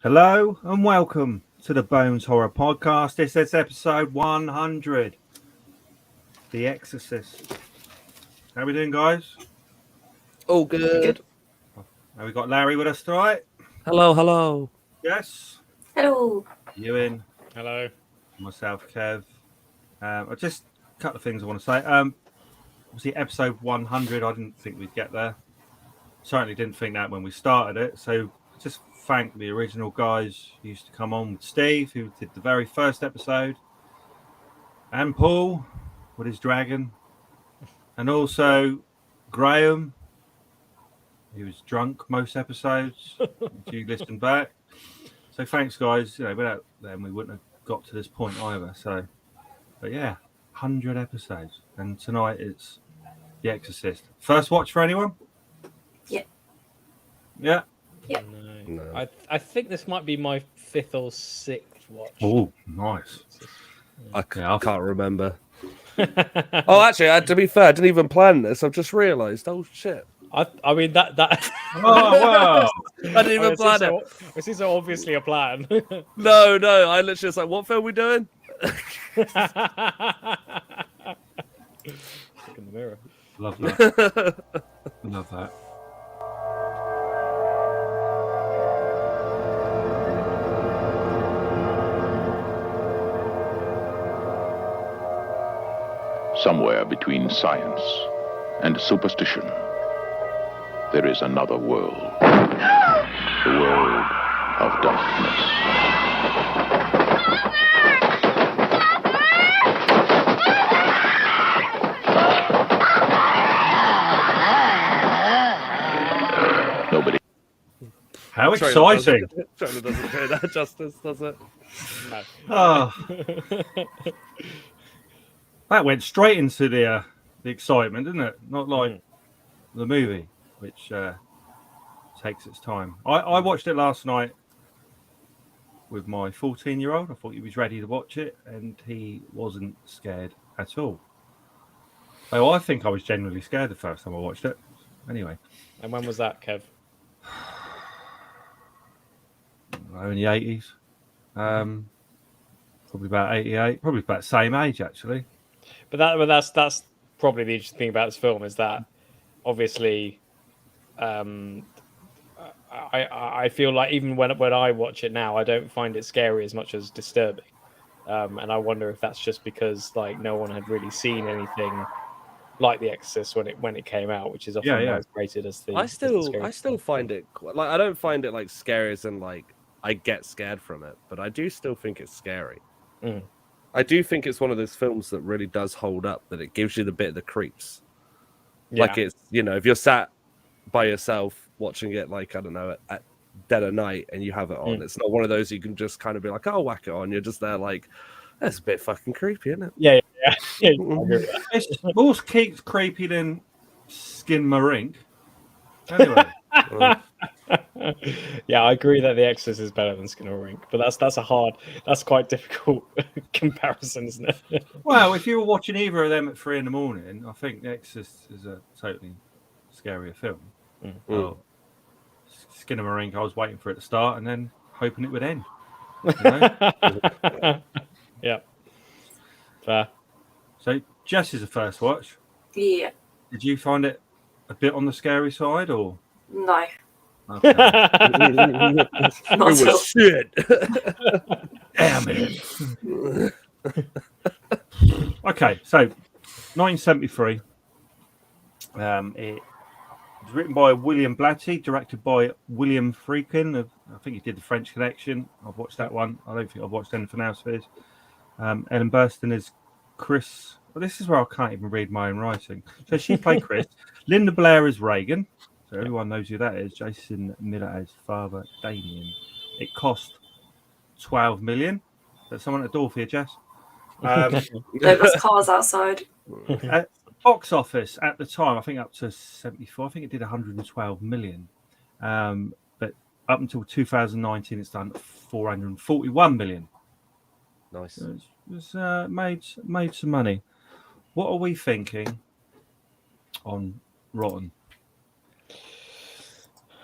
Hello and welcome to the Bones Horror Podcast. This is episode 100, The Exorcist. How we doing, guys? All good. Have we got Larry with us tonight? Hello. Yes. Hello. Ewan. Hello. Myself, Kev. Just a couple of things I want to say. Obviously, episode 100, I didn't think we'd get there. Certainly didn't think that when we started it. So just thank the original guys who used to come on with Steve, who did the very first episode, and Paul with his dragon, and also Graham, who was drunk most episodes. If you listen back, so thanks, guys. You know, without them, we wouldn't have got to this point either. So, but yeah, 100 episodes, and tonight it's The Exorcist. First watch for anyone? Yeah. No. I think this might be my 5th or 6th watch. Oh, nice. I can't remember. Oh, actually, to be fair, I didn't even plan this. I've just realised. Oh, shit. I mean, that... Oh, wow. I didn't even plan it. This is obviously a plan. No. I literally was like, what film are we doing? Look in the mirror. Love that. Love that. Somewhere between science and superstition, there is another world. The world of darkness. Nobody. How exciting! Trailer doesn't do that justice, does it? No. Oh, that went straight into the excitement, didn't it? Not like the movie, which takes its time. I watched it last night with my 14-year-old. I thought he was ready to watch it, and he wasn't scared at all. So I think I was genuinely scared the first time I watched it. Anyway. And when was that, Kev? In the 80s. Probably about 88. Probably about the same age, actually. But that's probably the interesting thing about this film is that obviously I feel like even when I watch it now, I don't find it scary as much as disturbing. And I wonder if that's just because like no one had really seen anything like The Exorcist when it came out, which is often rated as the. I still find it like I don't find it like scary as in like I get scared from it, but I do still think it's scary. I do think it's one of those films that really does hold up, that it gives you the bit of the creeps. Yeah. Like it's, you know, if you're sat by yourself watching it, like, I don't know, at dead of night and you have it on, it's not one of those you can just kind of be like, oh, whack it on. You're just there like, that's a bit fucking creepy, isn't it? Yeah. It's more creepy than Skin Marink. Anyway. Yeah, I agree that The Exorcist is better than Skin or Rink, but that's quite difficult comparison, isn't it? Well, if you were watching either of them at 3 a.m, I think The Exorcist is a totally scarier film. Oh, Skin of Marink, I was waiting for it to start and then hoping it would end. You know? Yeah. Fair. So, Jess is the first watch. Yeah. Did you find it a bit on the scary side, or? No. Okay. Not at all. Shit. Damn it. Okay, so 1973. It was written by William Blatty, directed by William Friedkin. I think he did The French Connection. I've watched that one. I don't think I've watched anything else of his. Ellen Burstyn is Chris. Well, this is where I can't even read my own writing. So she played Chris. Linda Blair is Reagan. So everyone knows who that is. Jason Miller as Father Damien. It cost $12 million. There's someone at the door for you, Jess. There's cars outside. At box office at the time, I think up to 74. I think it did 112 million. But up until 2019, it's done 441 million. Nice. So it's made some money. What are we thinking on Rotten?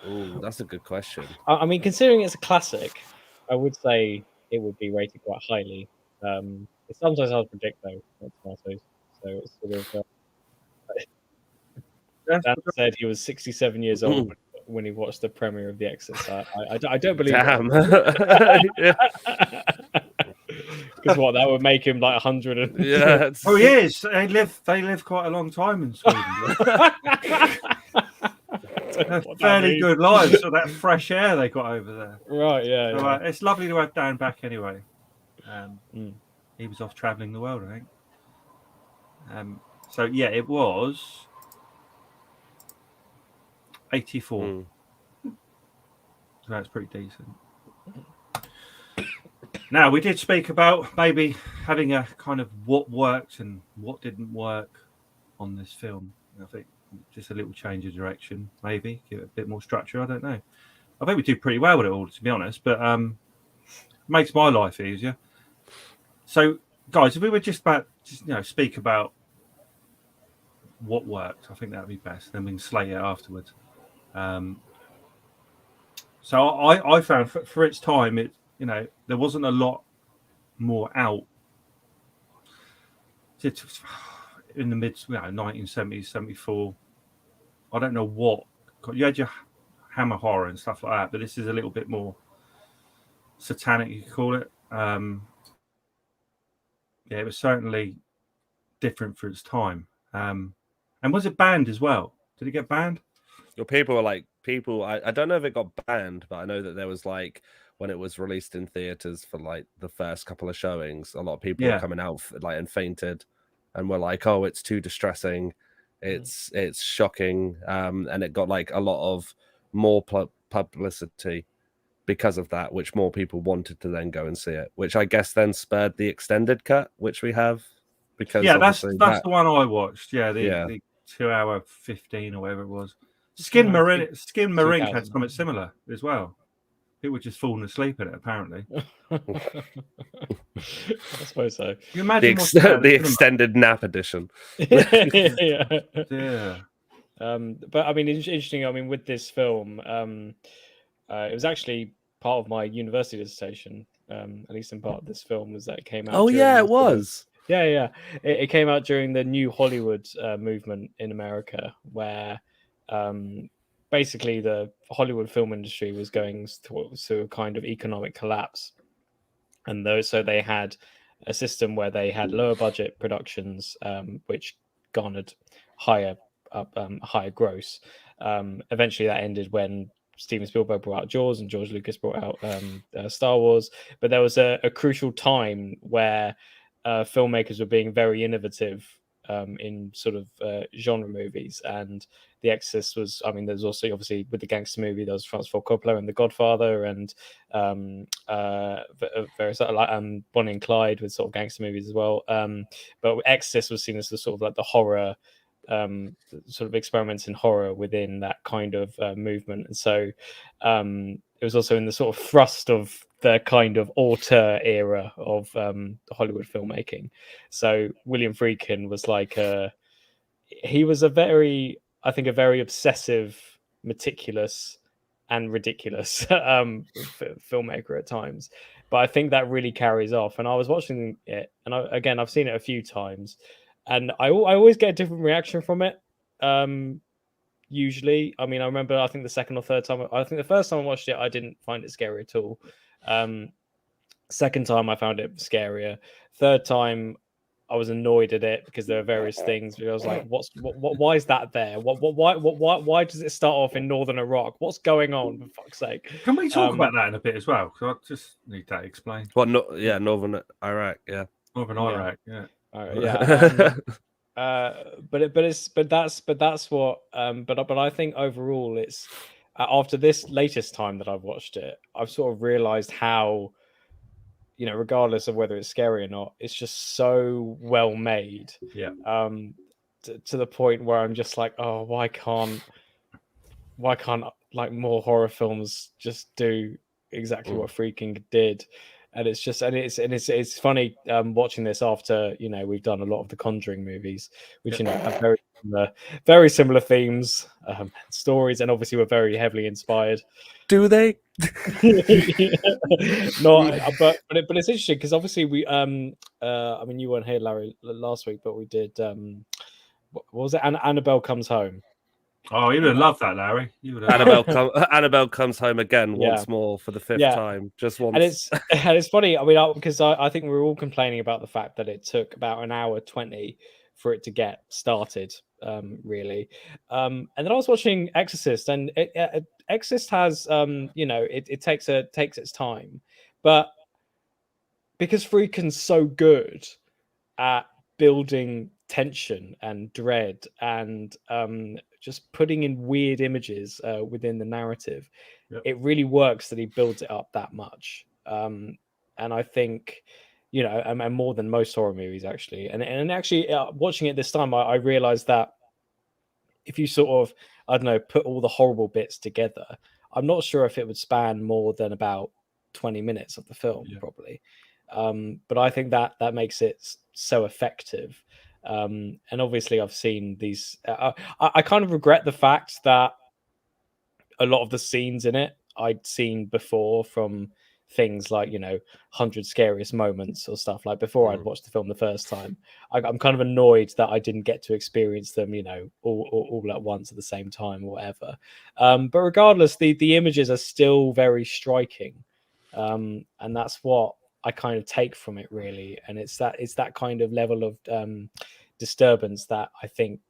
Ooh, that's a good question. I mean, considering it's a classic, I would say it would be rated quite highly. It's sometimes hard to predict though, not tomatoes. So it's sort of. Dan said he was 67 years old when he watched the premiere of The Exorcist. I don't believe Damn. Because what, that would make him like 100 and... Yeah. Oh yes, they live quite a long time in Sweden. Fairly good lives, so that fresh air they got over there. Right, yeah. So, it's lovely to have Dan back anyway. He was off travelling the world, I think. So yeah, it was 84. So that's pretty decent. Now, we did speak about maybe having a kind of what worked and what didn't work on this film. I think just a little change of direction, maybe give it a bit more structure. I don't know. I think we do pretty well with it all, to be honest, but makes my life easier. So, guys, if we were just speak about what worked, I think that would be best. Then we can slate it afterwards. So I found for its time, there wasn't a lot more out in the mid 1970s, 74. I don't know what you had your Hammer horror and stuff like that, but this is a little bit more satanic, you could call it. It was certainly different for its time. And was it banned as well? Did it get banned? Well, I don't know if it got banned, but I know that there was like, when it was released in theaters for like the first couple of showings, a lot of people were coming out and fainted and were like, oh, it's too distressing, it's shocking, and it got like a lot of more publicity because of that, which more people wanted to then go and see it, which I guess then spurred the extended cut, which we have. Because that's the one I watched. The 2 hour 15 or whatever it was. Skin Marink had something similar as well. People were just falling asleep in it, apparently. I suppose so. You imagine the extended nap edition. Yeah. But I mean, interesting. I mean, with this film, it was actually part of my university dissertation. At least in part of this film was that it came out. Oh yeah, it was. It came out during the New Hollywood movement in America, where basically the Hollywood film industry was going through a kind of economic collapse, and so they had a system where they had lower budget productions, which garnered higher gross. Eventually, that ended when Steven Spielberg brought out Jaws and George Lucas brought out Star Wars. But there was a crucial time where filmmakers were being very innovative in sort of genre movies, and The Exorcist was. I mean, there's also obviously with the gangster movie, there was Francis Ford Coppola and The Godfather, and various Bonnie and Clyde with sort of gangster movies as well. But Exorcist was seen as the sort of like the horror. Sort of experiments in horror within that kind of movement, and so it was also in the sort of thrust of the kind of auteur era of Hollywood filmmaking. So William Friedkin was like he was a very obsessive, meticulous, and ridiculous filmmaker at times. But I think that really carries off. And I was watching it, and I've seen it a few times. And I always get a different reaction from it. Usually, I mean, I remember. I think the second or third time. I think the first time I watched it, I didn't find it scary at all. Second time, I found it scarier. Third time, I was annoyed at it because there are various things. I was like, why is that there? Why does it start off in northern Iraq? What's going on? For fuck's sake! Can we talk about that in a bit as well? Because I just need that explained. Northern Iraq. Yeah, Northern Iraq. Yeah. All right, yeah. But I think overall it's after this latest time that I've watched it, I've sort of realized how, regardless of whether it's scary or not, it's just so well made. Yeah. To the point where I'm just like, oh, why can't like more horror films just do exactly what Freaking did? And it's funny watching this after we've done a lot of the Conjuring movies, which have very very similar themes, stories, and obviously we're very heavily inspired. Do they? No, but it's interesting because obviously we I mean you weren't here, Larry, last week, but we did what was it? Annabelle Comes Home. Oh, you would have loved that, Larry. You would have. Annabelle comes home again Yeah. once more for the 5th Yeah. time. Just once. And it's funny. I mean, because I think we were all complaining about the fact that it took about an hour 20 for it to get started. Really. And then I was watching Exorcist, and Exorcist has it takes its time, but because Freakin's so good at building tension and dread and just putting in weird images within the narrative, it really works that he builds it up that much. And I think, and more than most horror movies actually. And actually, watching it this time, I realized that if you sort of, I don't know, put all the horrible bits together, I'm not sure if it would span more than about 20 minutes of the film, probably. But I think that makes it so effective. And obviously I've seen these, I kind of regret the fact that a lot of the scenes in it I'd seen before from things like 100 Scariest Moments or stuff like before I'd watched the film the first time. I'm kind of annoyed that I didn't get to experience them all at once at the same time or whatever. But regardless, the images are still very striking, and that's what I kind of take from it, really. And it's that kind of level of disturbance that I think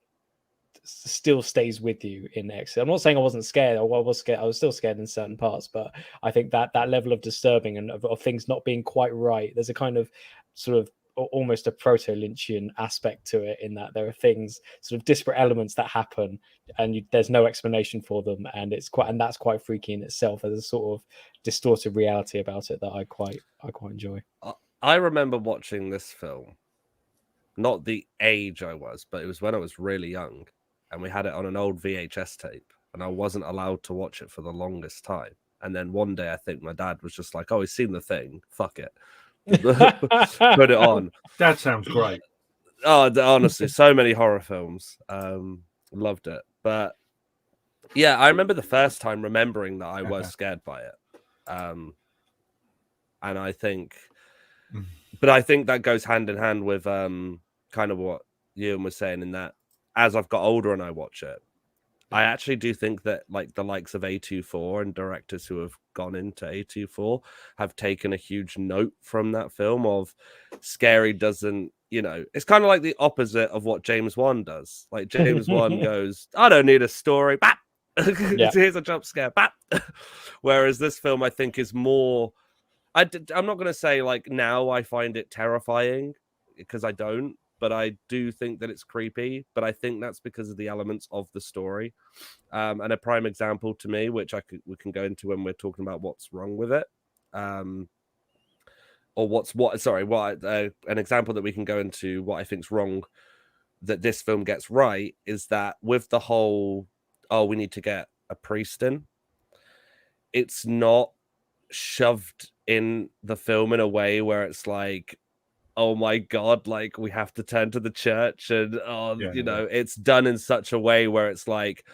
still stays with you in Exit. I'm not saying I wasn't scared. I was scared. I was still scared in certain parts, but I think that level of disturbing and of things not being quite right, there's a kind of sort of almost a proto-Lynchian aspect to it, in that there are things, sort of disparate elements that happen, and there's no explanation for them, and that's quite freaky in itself. There's a sort of distorted reality about it that I quite enjoy. I remember watching this film, not the age I was, but it was when I was really young, and we had it on an old VHS tape, and I wasn't allowed to watch it for the longest time. And then one day, I think my dad was just like, "Oh, he's seen The Thing. Fuck it, put it on." That sounds great. Oh, honestly, so many horror films. Loved it. But yeah, I remember the first time remembering that I was scared by it. And I think, but I think that goes hand in hand with kind of what Ewan was saying, in that as I've got older and I watch it, I actually do think that like the likes of A24 and directors who have gone into A24 have taken a huge note from that film of scary doesn't, it's kind of like the opposite of what James Wan does. Like James Wan goes, I don't need a story. Bap! Here's a jump scare. Bap! Whereas this film, I think, is more, I'm not going to say like now I find it terrifying, because I don't, but I do think that it's creepy. But I think that's because of the elements of the story. And a prime example to me, which we can go into when we're talking about what's wrong with it, or an example that we can go into what I think's wrong that this film gets right is that with the whole, we need to get a priest in, it's not shoved in the film in a way where it's like, oh my god, like we have to turn to the church, and it's done in such a way where it's like,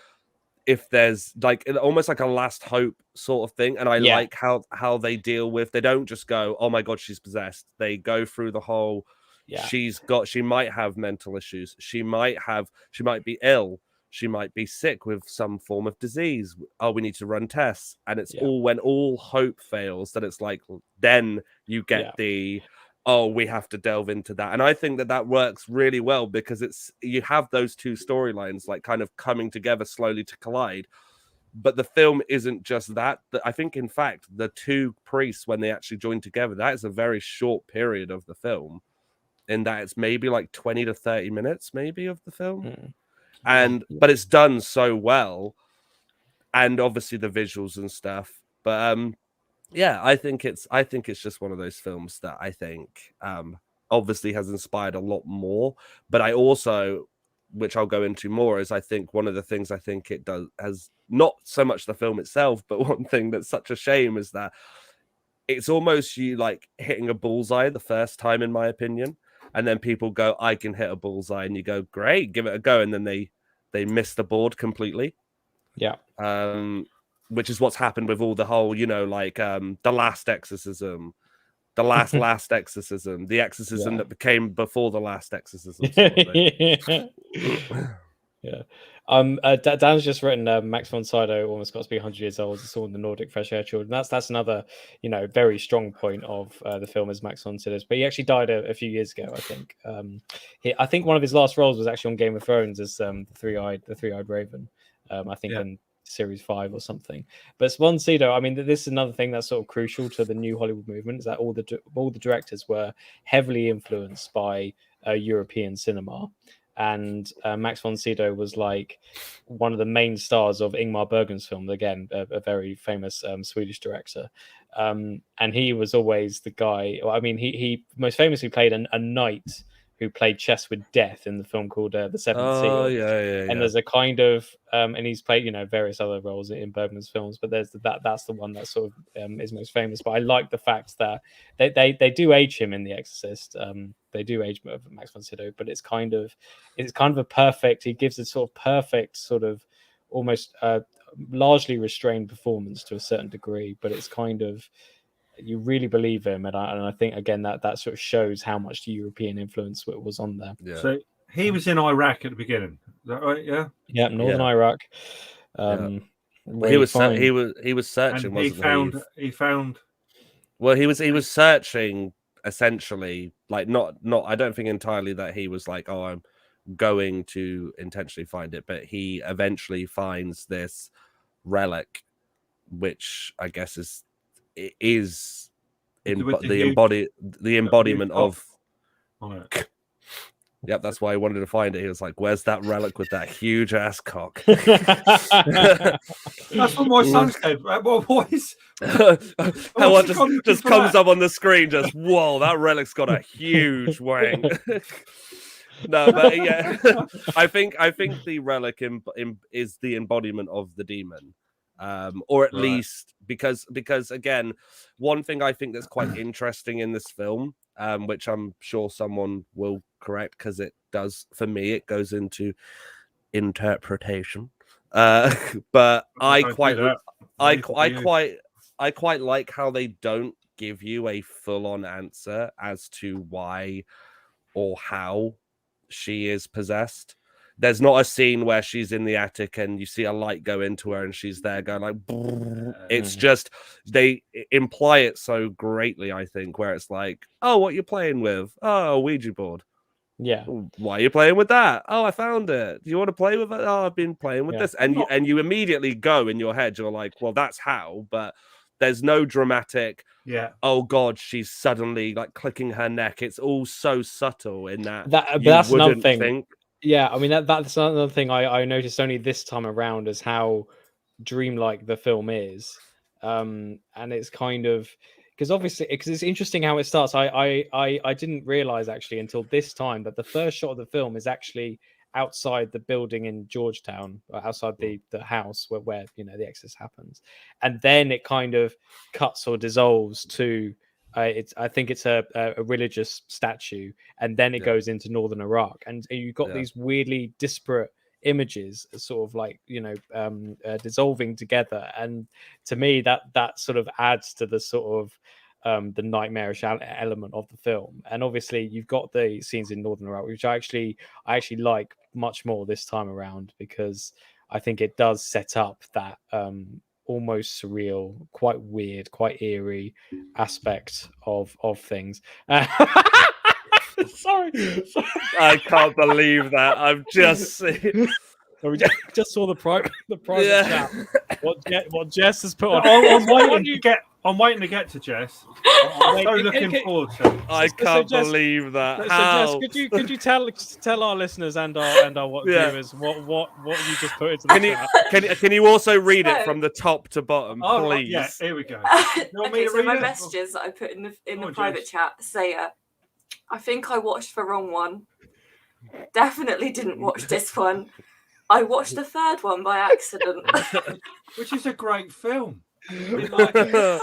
if there's like almost like a last hope sort of thing. And I like how they deal with, they don't just go, oh my god, she's possessed. They go through the whole, she might have mental issues, she might be ill, she might be sick with some form of disease. Oh, we need to run tests. And it's all, when all hope fails, that it's like, then you get we have to delve into that. And I think that works really well, because you have those two storylines like kind of coming together slowly to collide. But the film isn't just that. I think, in fact, the two priests, when they actually join together, that is a very short period of the film, in that it's maybe like 20 to 30 minutes maybe of the film. But it's done so well, and obviously the visuals and stuff. But I think it's just one of those films that I think obviously has inspired a lot more. But I also, which I'll go into more, is I think one of the things I think it does has not so much the film itself, but one thing that's such a shame is that it's almost you like hitting a bullseye the first time, in my opinion. and then people go, I can hit a bullseye, and you go, great, give it a go, and then they miss the board completely. Yeah. Which is what's happened with all the whole, the last exorcism, the last exorcism, the exorcism that became before the last exorcism. Sort of thing. Yeah. Dan's just written Max von Sydow almost got to be 100 years old. It's all in the Nordic fresh air children. That's another, very strong point of the film as Max von Sydow. But he actually died a few years ago, I think. I think one of his last roles was actually on Game of Thrones as the three-eyed Raven. I think in series 5 or something. But von Sydow, I mean, this is another thing that's sort of crucial to the new Hollywood movement, is that all the directors were heavily influenced by European cinema. And Max von Sydow was like one of the main stars of Ingmar Bergman's film, again, a very famous Swedish director. And he was always the guy. Well, I mean, he most famously played a knight who played chess with death in the film called The Seventh Seal. Yeah. And there's a kind of, and he's played, various other roles in Bergman's films, but there's that's the one that sort of is most famous. But I like the fact that they do age him in The Exorcist. They do age Max von Sydow, but it's kind of a perfect. He gives a sort of perfect sort of almost largely restrained performance to a certain degree, but it's kind of, you really believe him, and I think again that sort of shows how much the European influence was on there. Yeah. So he was in Iraq at the beginning. Is that right? Yeah. Yeah, Northern Iraq. He was searching. And he found. Well, he was searching essentially, like not. I don't think entirely that he was like, oh, I'm going to intentionally find it, but he eventually finds this relic, which I guess is the embodiment of. Yep, that's why he wanted to find it. He was like, "Where's that relic with that huge ass cock?" That's what my son said. What voice? How just comes up on the screen. Just whoa, that relic's got a huge wang. No, but yeah, I think the relic is the embodiment of the demon. Or at least because again, one thing I think that's quite interesting in this film, which I'm sure someone will correct because it does, for me, it goes into interpretation. But I quite like how they don't give you a full-on answer as to why or how she is possessed. There's not a scene where she's in the attic and you see a light go into her and she's there going like, it's just, they imply it so greatly, I think, where it's like, oh, what you playing with? Oh, a Ouija board. Yeah. Why are you playing with that? Oh, I found it. Do you want to play with it? Oh, I've been playing with this. And you immediately go in your head, you're like, well, that's how, but there's no dramatic, oh God, she's suddenly like clicking her neck. It's all so subtle in that that's another thing. Yeah, I mean that's another thing I noticed only this time around is how dreamlike the film is, and it's kind of because it's interesting how it starts. I didn't realize actually until this time that the first shot of the film is actually outside the building in Georgetown, or outside the house where the Exorcist happens, and then it kind of cuts or dissolves to. I think it's a religious statue, and then it goes into northern Iraq, and you've got these weirdly disparate images, sort of like dissolving together. And to me, that sort of adds to the sort of the nightmarish element of the film. And obviously, you've got the scenes in northern Iraq, which I actually like much more this time around because I think it does set up that. Almost surreal, quite weird, quite eerie aspect of things. Sorry, I can't believe that. I've just seen. So we just saw the private chat. What Jess has put on. I'm waiting to get to Jess. I'm so looking forward to it. I can't believe that. So How? Jess, could you tell our listeners and our viewers what you just put into the chat? Can you also read it from the top to bottom, please? Yeah, here we go. Okay, so my messages that I put in the private chat say, I think I watched the wrong one. Definitely didn't watch this one. I watched the third one by accident. Which is a great film. Oh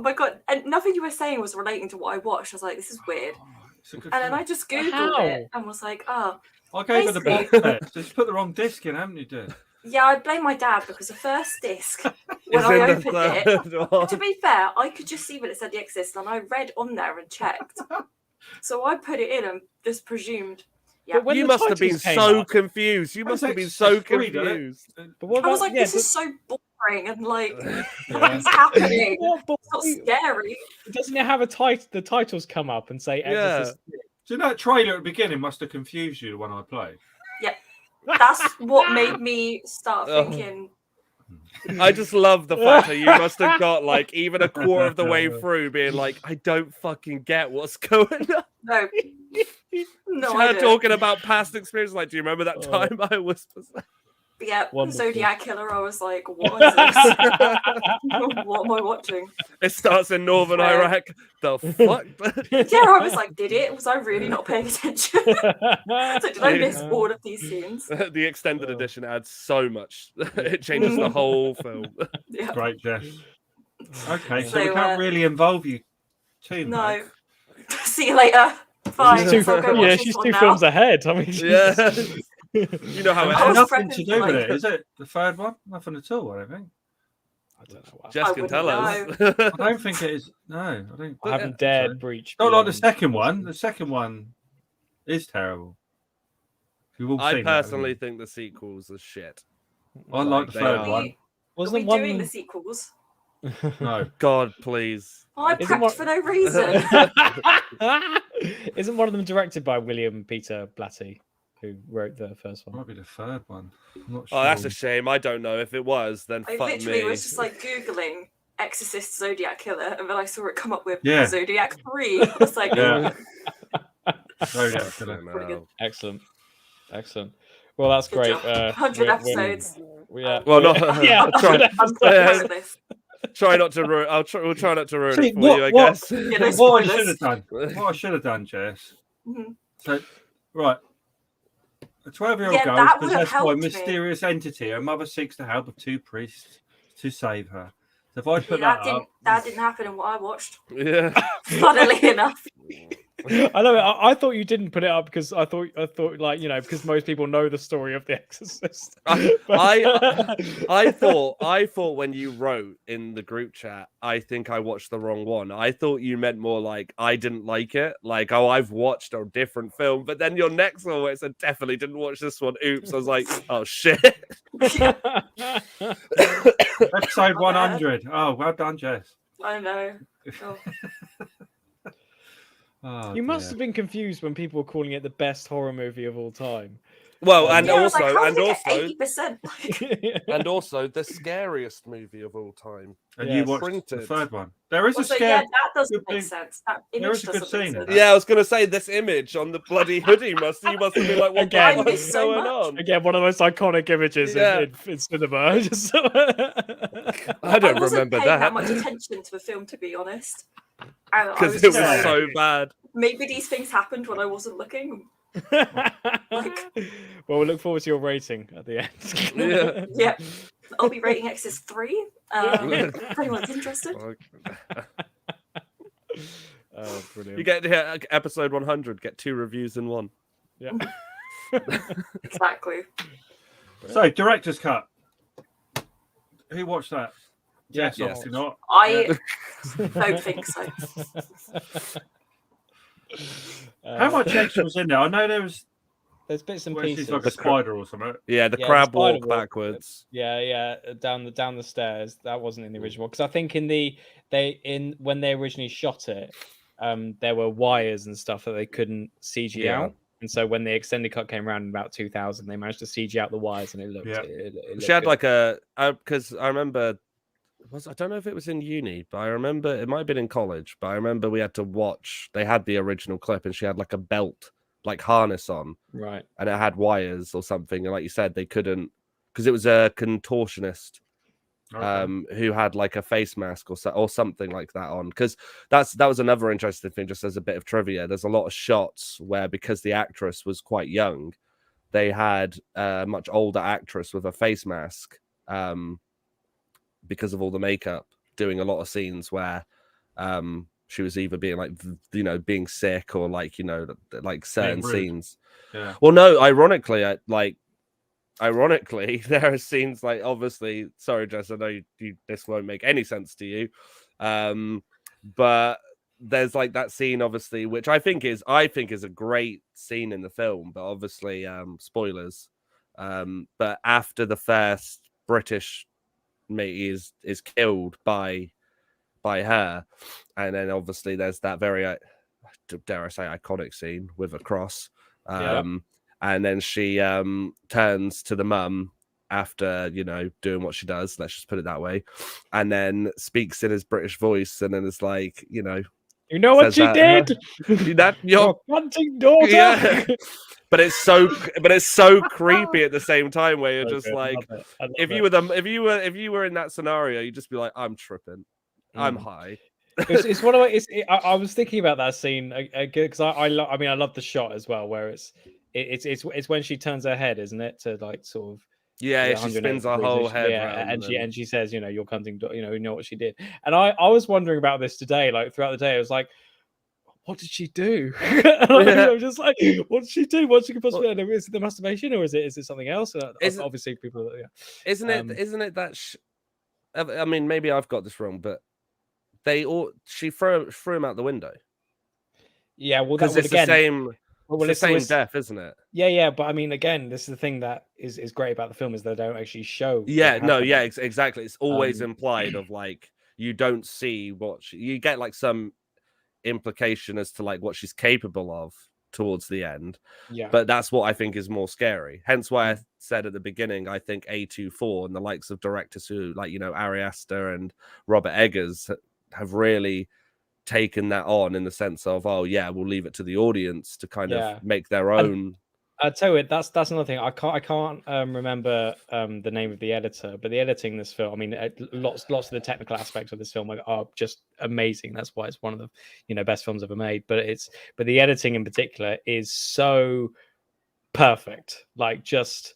my God. And nothing you were saying was relating to what I watched. I was like, this is weird. It's a good And then film. I just googled How? it and was like, oh, I gave her the box basically- set. Just put the wrong disc in, haven't you, dude? yeah, I blame my dad because the first disc, when It's I in the opened it, third one. to be fair, I could just see when it said The Exorcist, and I read on there and checked. So I put it in and just presumed. Yeah, But when You the must have been titles came so up- confused. You Well, must have been it's so free, doesn't it? confused. But what I was about- like, yeah, this is so boring and like, Yeah. what's happening? What, but It's not scary. doesn't it have a title? The titles come up and say Exorcist. So that trailer at the beginning must have confused you when I played. That's what made me start Oh. thinking. I just love the fact that you must have got like even a quarter of the way through being like, I don't fucking get what's going on. No, no, Her I didn't. talking about past experience, like, do you remember that Oh. time I was possessed? Yeah, Wonderful. Zodiac Killer. I was like, what is this? What am I watching? It starts in northern Yeah. Iraq. The fuck? Yeah, I was like, did it? Was I really not paying attention? So did I miss all of these scenes? The extended Oh. edition adds so much. It changes the whole film. Yeah. Great, Jess. Okay, so So, we can't really involve you too much. No. See you later. Fine. She's I'll go watch yeah, this she's one two now. films ahead. I mean, Yeah. You know how it I was ends. Nothing prepping to for, do with like- it, is it? The third one? Nothing at all, I don't think. I don't know. Jess I can wouldn't tell us. I don't think it is. No, I don't. I haven't so. dared breach. Not like the beyond- second one. The second one is terrible. We've all I seen that, haven't personally we? think the sequels are shit. I like the they third are. one. Are we Wasn't one? doing the sequels? No. God, please. I Isn't prepped what- for no reason. Isn't one of them directed by William Peter Blatty, who wrote the first one? Might be the third one. I'm not sure. Oh, that's a shame. I don't know. If it was, then I fuck literally me. was just like Googling Exorcist Zodiac Killer, and then I saw it come up with Yeah. Zodiac 3. I was like, Yeah. Oh, Zodiac Killer. Fucking Pretty good. hell. Excellent. Well, that's Good great. job. 100 episodes. Well, not. Yeah, I'll try, I'm Yeah. proud of this. try not to ruin. We'll try not to ruin See, it for what- you, I what- guess. Yeah, no What I spoilers. should have done. What I should have done, Jess. Mhm. So, right. A 12-year-old Yeah, girl that is would have possessed by a helped me. mysterious entity. Her mother seeks the help of two priests to save her. So if I See, put that that up, didn't happen in what I watched. Yeah. Funnily enough. I know. I thought you didn't put it up because I thought like because most people know the story of The Exorcist. I thought when you wrote in the group chat, I think I watched the wrong one. I thought you meant more like I didn't like it, like I've watched a different film. But then your next one where it said definitely didn't watch this one. Oops, I was like, oh shit. episode 100. Oh, well done, Jess. I know. Oh. Oh, You must dear. have been confused when people were calling it the best horror movie of all time. Well, and Yeah, I was also, like, how and did it also, get 80%? and also, the scariest movie of all time. And Yes. you watched the Printed. third one. There is a Also, scare. yeah, that doesn't good make thing- sense. That There image is a good doesn't make scene in sense. that. Yeah, I was gonna say this image on the bloody hoodie you must have been like, what Again, the I fuck's missed so going much. on? Again, one of the most iconic images Yeah. in cinema. Just- I don't wasn't remember paying that that much attention to the film, to be honest. I because was it was just like, so bad. maybe these things happened when I wasn't looking. well, we'll look forward to your rating at the end. Yeah. Yeah, I'll be rating Exorcist 3. If anyone's interested. Oh, brilliant. You get here, episode 100, get 2 reviews in one. Yeah. Exactly. So, director's cut. Who watched that? Yes, Yes, yes. obviously not. I don't think so. How much extra was in there? I know there was There's bits and where she's pieces. like a spider or something. Yeah, the Yeah, the crab spider walk walk. backwards. Yeah, down the stairs. That wasn't in the original because I think when they originally shot it, there were wires and stuff that they couldn't CG Yeah. out, and so when the extended cut came around in about 2000, they managed to CG out the wires, and it looked. Yeah. It looked She had good. like because I remember, I don't know if it was in uni, but I remember it might have been in college. But I remember we had to watch. They had the original clip, and she had like a belt, like harness on, right. and it had wires or something. And like you said, they couldn't because it was a contortionist Okay. who had like a face mask or something like that on. Because that was another interesting thing. Just as a bit of trivia, there's a lot of shots where because the actress was quite young, they had a much older actress with a face mask. Because of all the makeup, doing a lot of scenes where she was either being like, you know, being sick or like, you know, like certain rude. scenes. Yeah. Well, no, ironically, there are scenes like, obviously, sorry, Jess, I know this won't make any sense to you, but there's like that scene, obviously, which I think is a great scene in the film, but obviously, spoilers. But after the first British mate is killed by her, and then obviously there's that very dare I say iconic scene with a cross. And then she turns to the mum after, you know, doing what she does, let's just put it that way, and then speaks in his British voice, and then it's like, you know what she did? That your hunting daughter. Yeah. But it's so creepy at the same time, where you're just like, if you were in that scenario, you'd just be like, I'm tripping, I'm high. It's one of I was thinking about that scene because I love the shot as well, where it's when she turns her head, isn't it, to like sort of she spins her whole head round, and she says, you know, you're hunting, you know what she did. And I was wondering about this today, like throughout the day. I was like, what did she do? I'm just like, what did she do? What she could possibly do? Is it the masturbation, or is it something else? Obviously, people, isn't it that? I mean, maybe I've got this wrong, but she threw him out the window. Yeah, well, because it's the same. Well, it's the same death, isn't it? Yeah, but I mean, again, this is the thing that is great about the film, is they don't actually show. Exactly. It's always implied of like, you don't see you get like some implication as to like what she's capable of towards the end. Yeah, but that's what I think is more scary. Hence why I said at the beginning, I think A24 and the likes of directors who, like, you know, Ari Aster and Robert Eggers have really taken that on, in the sense of, oh yeah, we'll leave it to the audience to kind of make their own. I tell you, that's another thing. I can't remember the name of the editor, but the editing in this film, I mean, lots of the technical aspects of this film are just amazing. That's why it's one of the, you know, best films ever made. But the editing in particular is so perfect. Like, just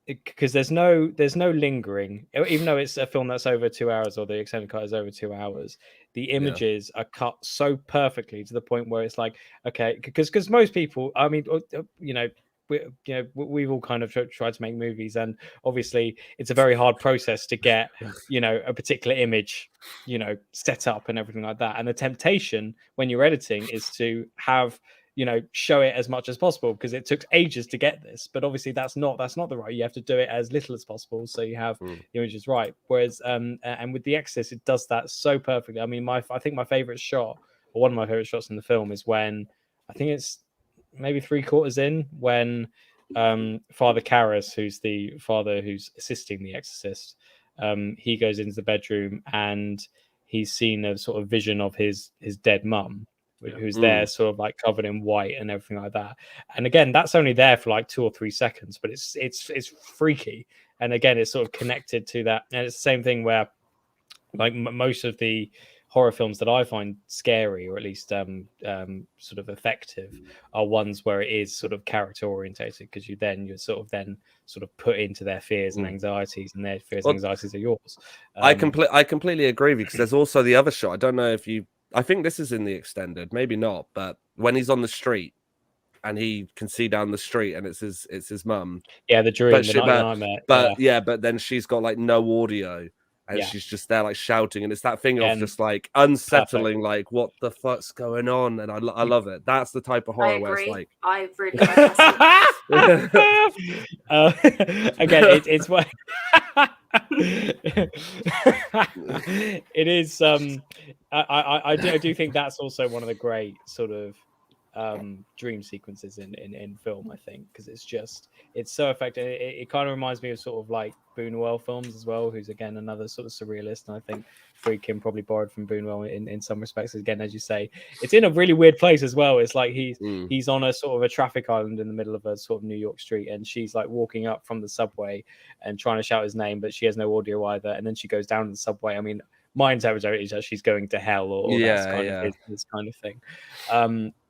because there's no lingering, even though it's a film that's over 2 hours, or the extended cut is over 2 hours. The images are cut so perfectly to the point where it's like, okay, because most people, I mean, you know, we've all kind of tried to make movies, and obviously it's a very hard process to get, you know, a particular image, you know, set up and everything like that. And the temptation when you're editing is to have, you know, show it as much as possible, because it took ages to get this. But obviously that's not the right. You have to do it as little as possible, so you have the images right. Whereas and with The Exorcist, it does that so perfectly. I mean, I think my favorite shot, or one of my favorite shots in the film, is when, I think it's maybe 3/4 in, when Father Karras, who's the father who's assisting the exorcist, he goes into the bedroom and he's seen a sort of vision of his dead mum, who's there sort of like covered in white and everything like that. And again, that's only there for like 2 or 3 seconds, but it's freaky. And again, it's sort of connected to that. And it's the same thing where, like, most of the horror films that I find scary, or at least sort of effective, are ones where it is sort of character orientated, because you're sort of put into their fears and anxieties, and their fears and anxieties are yours. I completely agree with you, because there's also the other shot. I don't know if I think this is in the extended, maybe not, but when he's on the street and he can see down the street and it's his mum. Yeah, the dream, nightmare. But then she's got like no audio. And she's just there like shouting, and it's that thing of just like unsettling, like, what the fuck's going on? And I love it. That's the type of horror where it's like, I really like that. Again, it's what it is. I do think that's also one of the great sort of dream sequences in film, I think, because it's so effective. It kind of reminds me of sort of like Buñuel films as well, who's again another sort of surrealist, and I think Friedkin probably borrowed from Buñuel in some respects. Again, as you say, it's in a really weird place as well. It's like he's on a sort of a traffic island in the middle of a sort of New York street, and she's like walking up from the subway and trying to shout his name, but she has no audio either. And then she goes down the subway. I mean, my interpretation is that she's going to hell, or that's kind of this kind of thing.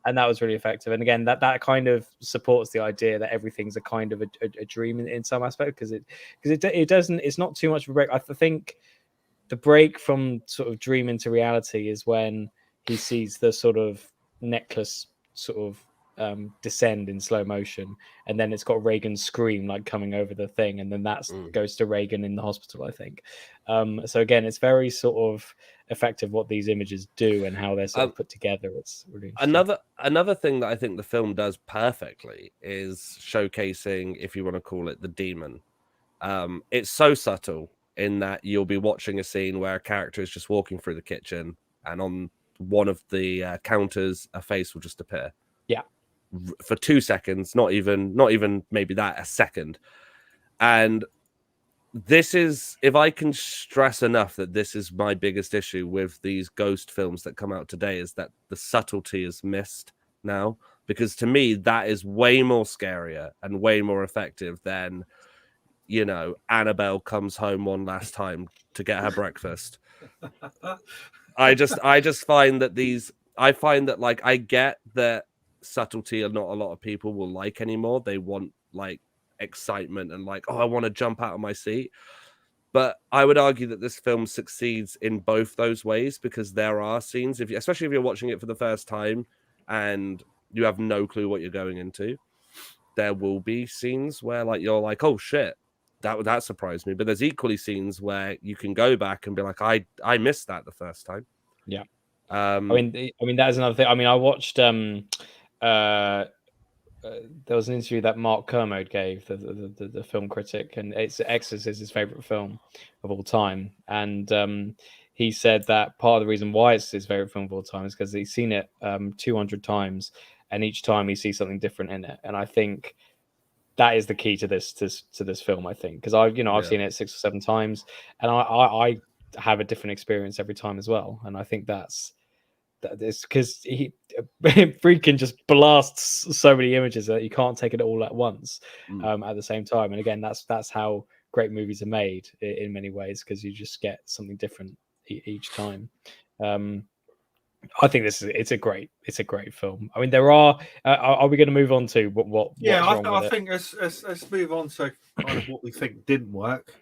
And that was really effective. And again, that kind of supports the idea that everything's a kind of a dream in some aspect, because it doesn't, it's not too much of a break. I think the break from sort of dream into reality is when he sees the sort of necklace sort of descend in slow motion, and then it's got Reagan's scream like coming over the thing, and then that goes to Reagan in the hospital, I think. So again, it's very sort of effective what these images do and how they're sort of put together. It's really another thing that I think the film does perfectly is showcasing, if you want to call it, the demon. It's so subtle in that you'll be watching a scene where a character is just walking through the kitchen, and on one of the counters a face will just appear. Yeah. For 2 seconds, not even maybe that, a second. And this is, if I can stress enough that this is my biggest issue with these ghost films that come out today, is that the subtlety is missed now. Because to me, that is way more scarier and way more effective than, you know, Annabelle comes home one last time to get her breakfast. I just find that I find that, like, I get that subtlety not a lot of people will like anymore. They want like excitement and like, oh, I want to jump out of my seat. But I would argue that this film succeeds in both those ways, because there are scenes, especially if you're watching it for the first time and you have no clue what you're going into, there will be scenes where like you're like, oh shit, that surprised me. But there's equally scenes where you can go back and be like, I missed that the first time. Yeah. I mean that is another thing. I mean, I watched there was an interview that Mark Kermode gave, the film critic, and it's Exorcist is his favorite film of all time. And he said that part of the reason why it's his favorite film of all time is because he's seen it 200 times, and each time he sees something different in it. And I think that is the key to this film, I think, because I've seen it 6 or 7 times, and I have a different experience every time as well. And I think that's because he freaking just blasts so many images that you can't take it all at once at the same time. And again, that's how great movies are made in many ways, because you just get something different each time. I think it's a great film. I mean, there are we going to move on to what yeah, I think let's move on to kind of what we think didn't work.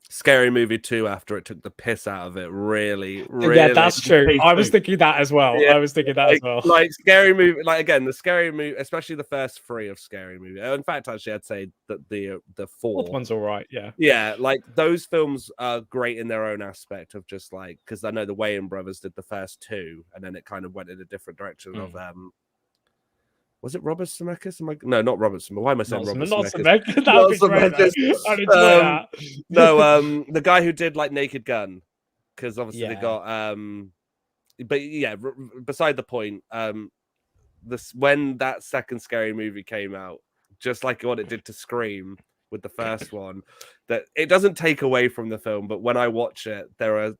Scary Movie 2, after it took the piss out of it, really. Yeah, that's true. I was thinking that as well. Yeah, I was thinking that as well. Like Scary Movie, like again, the Scary Movie, especially the first 3 of Scary Movie. In fact, actually, I'd say that the 4 one's all right. Yeah, yeah, like those films are great in their own aspect of just like, because I know the Wayans brothers did the first 2, and then it kind of went in a different direction of was it Robert Zemeckis? No, not Robert Zemeckis. Why am I saying Robert Zemeckis? That would be great. I'd enjoy that. No, the guy who did like Naked Gun, because obviously they got but yeah, beside the point. When that second Scary Movie came out, just like what it did to Scream with the first one, that it doesn't take away from the film, but when I watch it,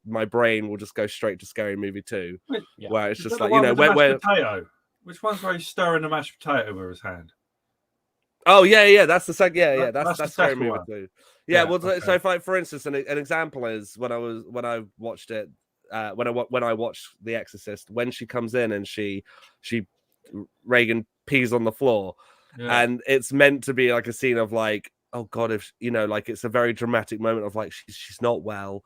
my brain will just go straight to Scary Movie 2, where it's just like, you know, where potato. Which one's where he's stirring the mashed potato with his hand? Oh yeah, that's the second. Yeah, that's Scary Movie one. 2. Yeah, well, okay. so if like, for instance, an example is when I watched it, when I watched The Exorcist, when she comes in and she Reagan pees on the floor, and it's meant to be like a scene of like, oh god, if you know, like it's a very dramatic moment of like she's not well.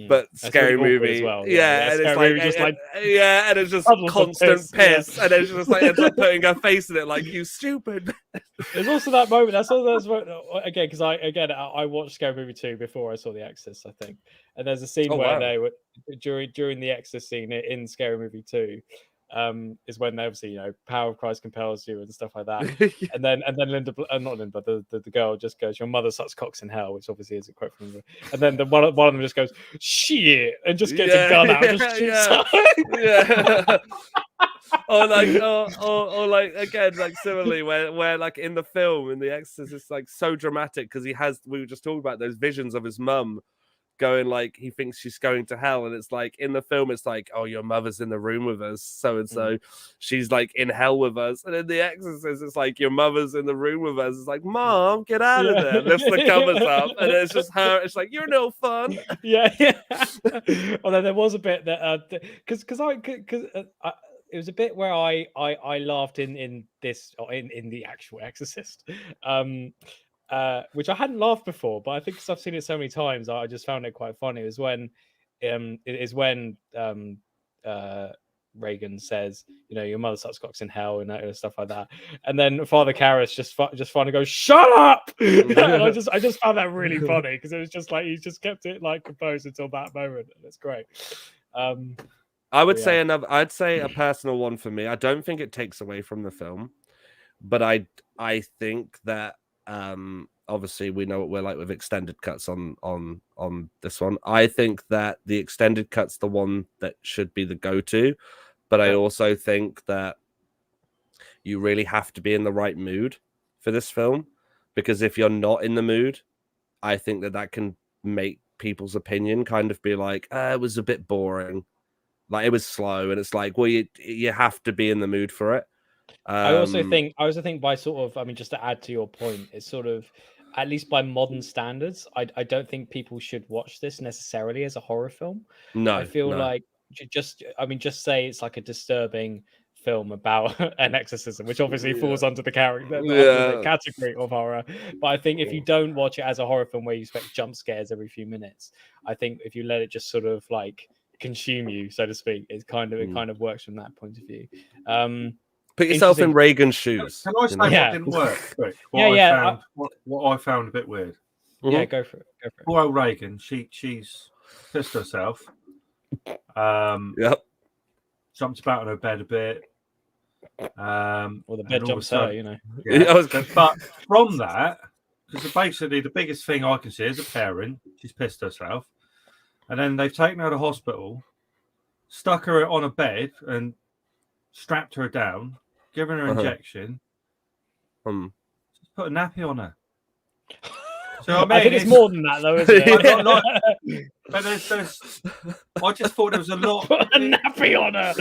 But Scary Movie as well. Yeah, and it's like, just like and it's just constant piss, and it's just like ends up putting her face in it, like, you stupid. There's also that moment. Again, because I watched Scary Movie 2 before I saw The Exorcist, I think, and there's a scene where they were during the Exorcist scene in Scary Movie 2. Is when they obviously, you know, power of Christ compels you and stuff like that. and then not Linda, the girl just goes, "Your mother sucks cocks in hell," which obviously is a quote from her. And then one of them just goes, "Shit," and just gets a gun out and just shoots. Or like again, like similarly, where like in the film, in The Exorcist, it's like so dramatic because we were just talking about those visions of his mum going, like, he thinks she's going to hell, and it's like in the film it's like, oh, your mother's in the room with us, so and so she's like in hell with us. And in The Exorcist it's like, your mother's in the room with us. It's like, Mom, get out of there. Lifts the covers up, and it's just her. It's like, you're no fun. Although there was a bit that because it was a bit where I laughed in the actual Exorcist, which I hadn't laughed before, but I think because I've seen it so many times, I just found it quite funny. It was when is when Reagan says, you know, your mother sucks cocks in hell and stuff like that, and then Father Karras just finally goes, "Shut up!" And I just found that really funny because it was just like he just kept it like composed until that moment, and it's great. I would say I'd say a personal one for me. I don't think it takes away from the film, but I think that obviously we know what we're like with extended cuts on this one. I think that the extended cut's the one that should be the go-to, but I also think that you really have to be in the right mood for this film, because if you're not in the mood, I think that can make people's opinion kind of be like, it was a bit boring, like it was slow, and it's like, well, you have to be in the mood for it. I also think by sort of, I mean, just to add to your point, it's sort of, at least by modern standards, I don't think people should watch this necessarily as a horror film. No, I feel like just say it's like a disturbing film about an exorcism, which obviously falls under the category of horror. But I think if you don't watch it as a horror film where you expect jump scares every few minutes, I think if you let it just sort of like consume you, so to speak, it kind of works from that point of view. Put yourself in Reagan's shoes. Can I say what didn't work? What I found a bit weird. Yeah, go for it. Poor old Reagan. She's pissed herself. Jumps about in her bed a bit. Well, the bed jumps her, you know. Yeah. But from that, because basically the biggest thing I can see as a parent, she's pissed herself, and then they've taken her to hospital, stuck her on a bed, and strapped her down, given her injection, just put a nappy on her. So I think it's more than that, though, isn't it? But I just thought there was a lot. Put a nappy on her.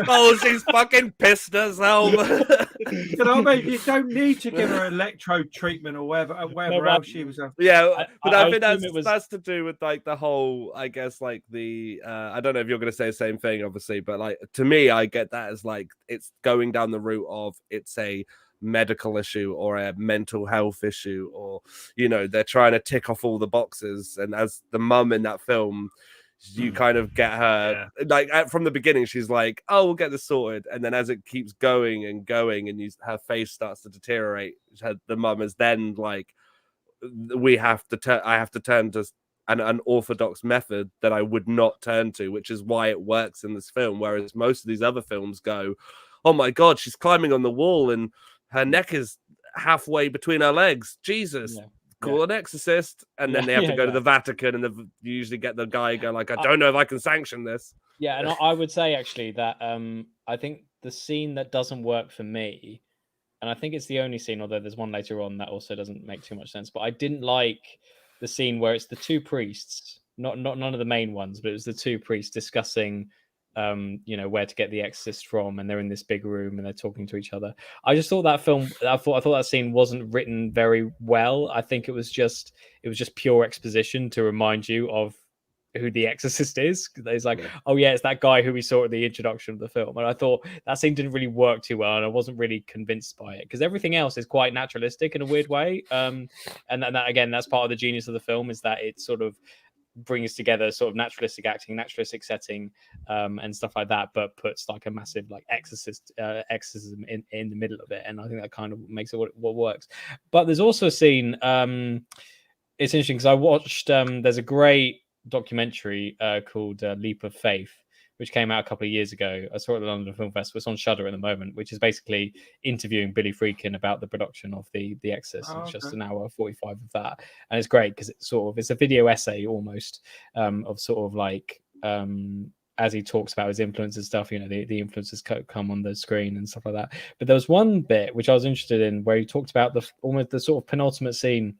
Oh, she's fucking pissed herself. You know what I mean? You don't need to give her electrode treatment or whatever else she was. Yeah, but I think that's to do with like the whole, I guess, like the I don't know if you're going to say the same thing, obviously, but like to me, I get that as like it's going down the route of it's a medical issue or a mental health issue, or you know, they're trying to tick off all the boxes. And as the mum in that film, you kind of get her like from the beginning, she's like, oh, we'll get this sorted, and then as it keeps going and going and her face starts to deteriorate, the mum is then like, I have to turn to an orthodox method that I would not turn to, which is why it works in this film, whereas most of these other films go, oh my god, she's climbing on the wall and her neck is halfway between her legs. Jesus, call an exorcist. And then they have to go to the Vatican, and you usually get the guy go like, I don't know if I can sanction this. Yeah, and I would say actually that I think the scene that doesn't work for me, and I think it's the only scene, although there's one later on that also doesn't make too much sense, but I didn't like the scene where it's the two priests, not none of the main ones, but it was the two priests discussing you know, where to get the exorcist from, and they're in this big room and they're talking to each other. I just thought that I thought that scene wasn't written very well. I think it was just pure exposition to remind you of who the exorcist is. It's like, oh yeah, it's that guy who we saw at the introduction of the film. And I thought that scene didn't really work too well, and I wasn't really convinced by it, because everything else is quite naturalistic in a weird way. And that again, that's part of the genius of the film, is that it sort of brings together sort of naturalistic acting, naturalistic setting, and stuff like that, but puts like a massive like exorcism in the middle of it, and I think that kind of makes it what works. But there's also a scene, it's interesting because I watched there's a great documentary called Leap of Faith, which came out a couple of years ago. I saw it at the London Film Festival. It's on Shudder at the moment, which is basically interviewing Billy Friedkin about the production of the Exorcist. It's just an hour 45 of that, and it's great because it's a video essay almost of sort of like as he talks about his influence and stuff. You know, the influences come on the screen and stuff like that. But there was one bit which I was interested in where he talked about almost the sort of penultimate scene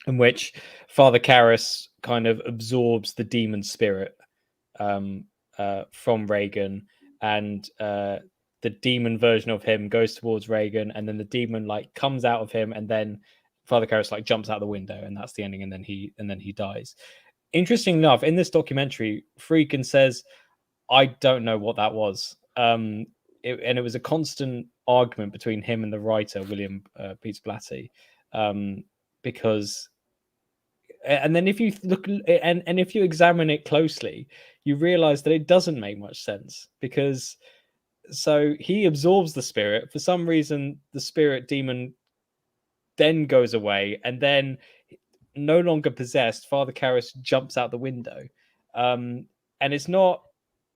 in which Father Karras kind of absorbs the demon spirit from Reagan, and the demon version of him goes towards Reagan, and then the demon like comes out of him, and then Father Karras like jumps out the window, and that's the ending, and then he dies. Interesting enough, in this documentary, Friedkin says, I don't know what that was. It was a constant argument between him and the writer, William Peter Blatty, because and then if you look and if you examine it closely, you realize that it doesn't make much sense, because so he absorbs the spirit. For some reason, the spirit demon then goes away, and then no longer possessed, Father Karras jumps out the window. And it's not,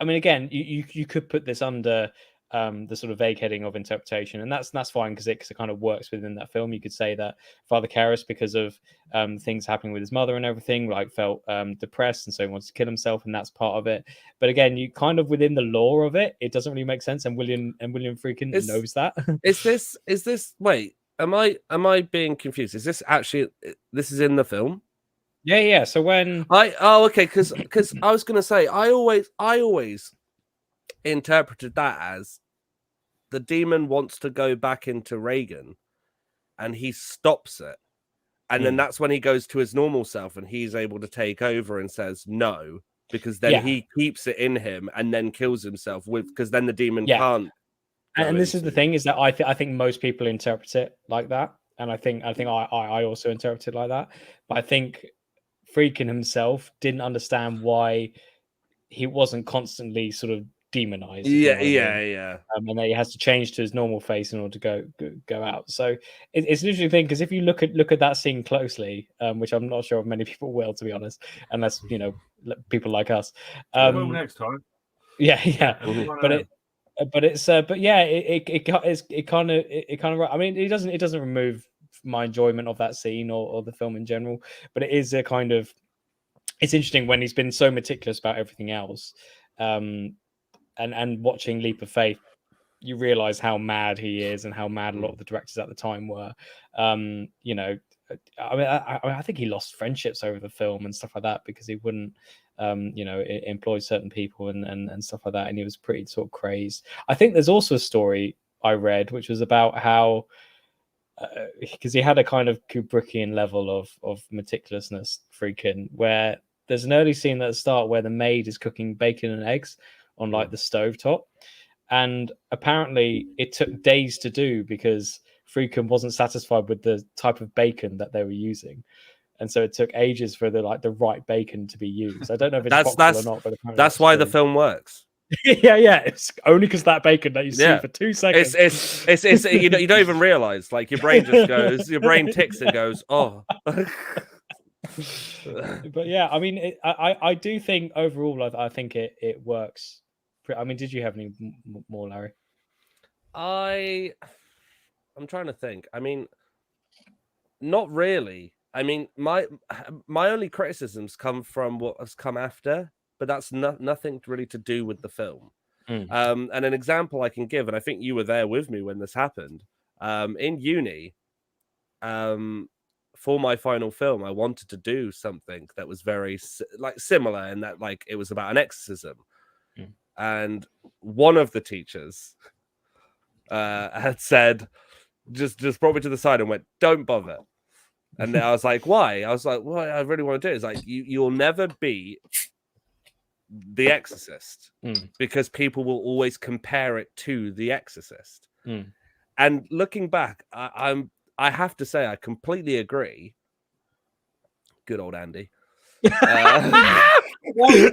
I mean, again, you could put this under the sort of vague heading of interpretation, and that's fine, because it kind of works within that film. You could say that Father Karras, because of things happening with his mother and everything, like felt depressed, and so he wants to kill himself, and that's part of it. But again, you kind of within the lore of it, it doesn't really make sense, and William Friedkin knows that. Is this wait? Am I being confused? Is this actually, this is in the film? Yeah. So when okay, because I was gonna say I always interpreted that as the demon wants to go back into Reagan, and he stops it, and then that's when he goes to his normal self, and he's able to take over and says no, because then he keeps it in him and then kills himself because then the demon can't. And this is the thing, is that I think most people interpret it like that, and I think I also interpret it like that. But I think Friedkin himself didn't understand why he wasn't constantly sort of demonized. Yeah. And then he has to change to his normal face in order to go out. So it's an interesting thing, because if you look at that scene closely, which I'm not sure if many people will, to be honest, unless people like us. Will next time. Yeah. But yeah, it kind of. I mean, it doesn't remove my enjoyment of that scene or the film in general, but it is a kind of. It's interesting when he's been so meticulous about everything else, and watching Leap of Faith, you realize how mad he is and how mad a lot of the directors at the time were. I think he lost friendships over the film and stuff like that, because he wouldn't, employ certain people and stuff like that. And he was pretty sort of crazed. I think there's also a story I read, which was about how, because he had a kind of Kubrickian level of meticulousness, Friedkin, where there's an early scene at the start where the maid is cooking bacon and eggs on like the stovetop. And apparently it took days to do, because Friedkin wasn't satisfied with the type of bacon that they were using, and so it took ages for the right bacon to be used. I don't know if it's possible or not, but that's why the film works. yeah, it's only because that bacon that you see for 2 seconds. It's you don't even realize, like your brain just goes, your brain ticks and goes, oh. But yeah, I mean, I do think overall, I think it works. I mean, did you have any more, Larry? I'm trying to think. I mean, not really. I mean, my only criticisms come from what has come after, but that's nothing really to do with the film. And an example I can give, and I think you were there with me when this happened, in uni, for my final film, I wanted to do something that was very similar in that, like, it was about an exorcism. And one of the teachers had said, just brought me to the side and went, "Don't bother." And then I was like, "Why?" I was like, "Well, I really want to do it." It's like, you'll never be The Exorcist, because people will always compare it to The Exorcist. And looking back, I have to say I completely agree. Good old Andy.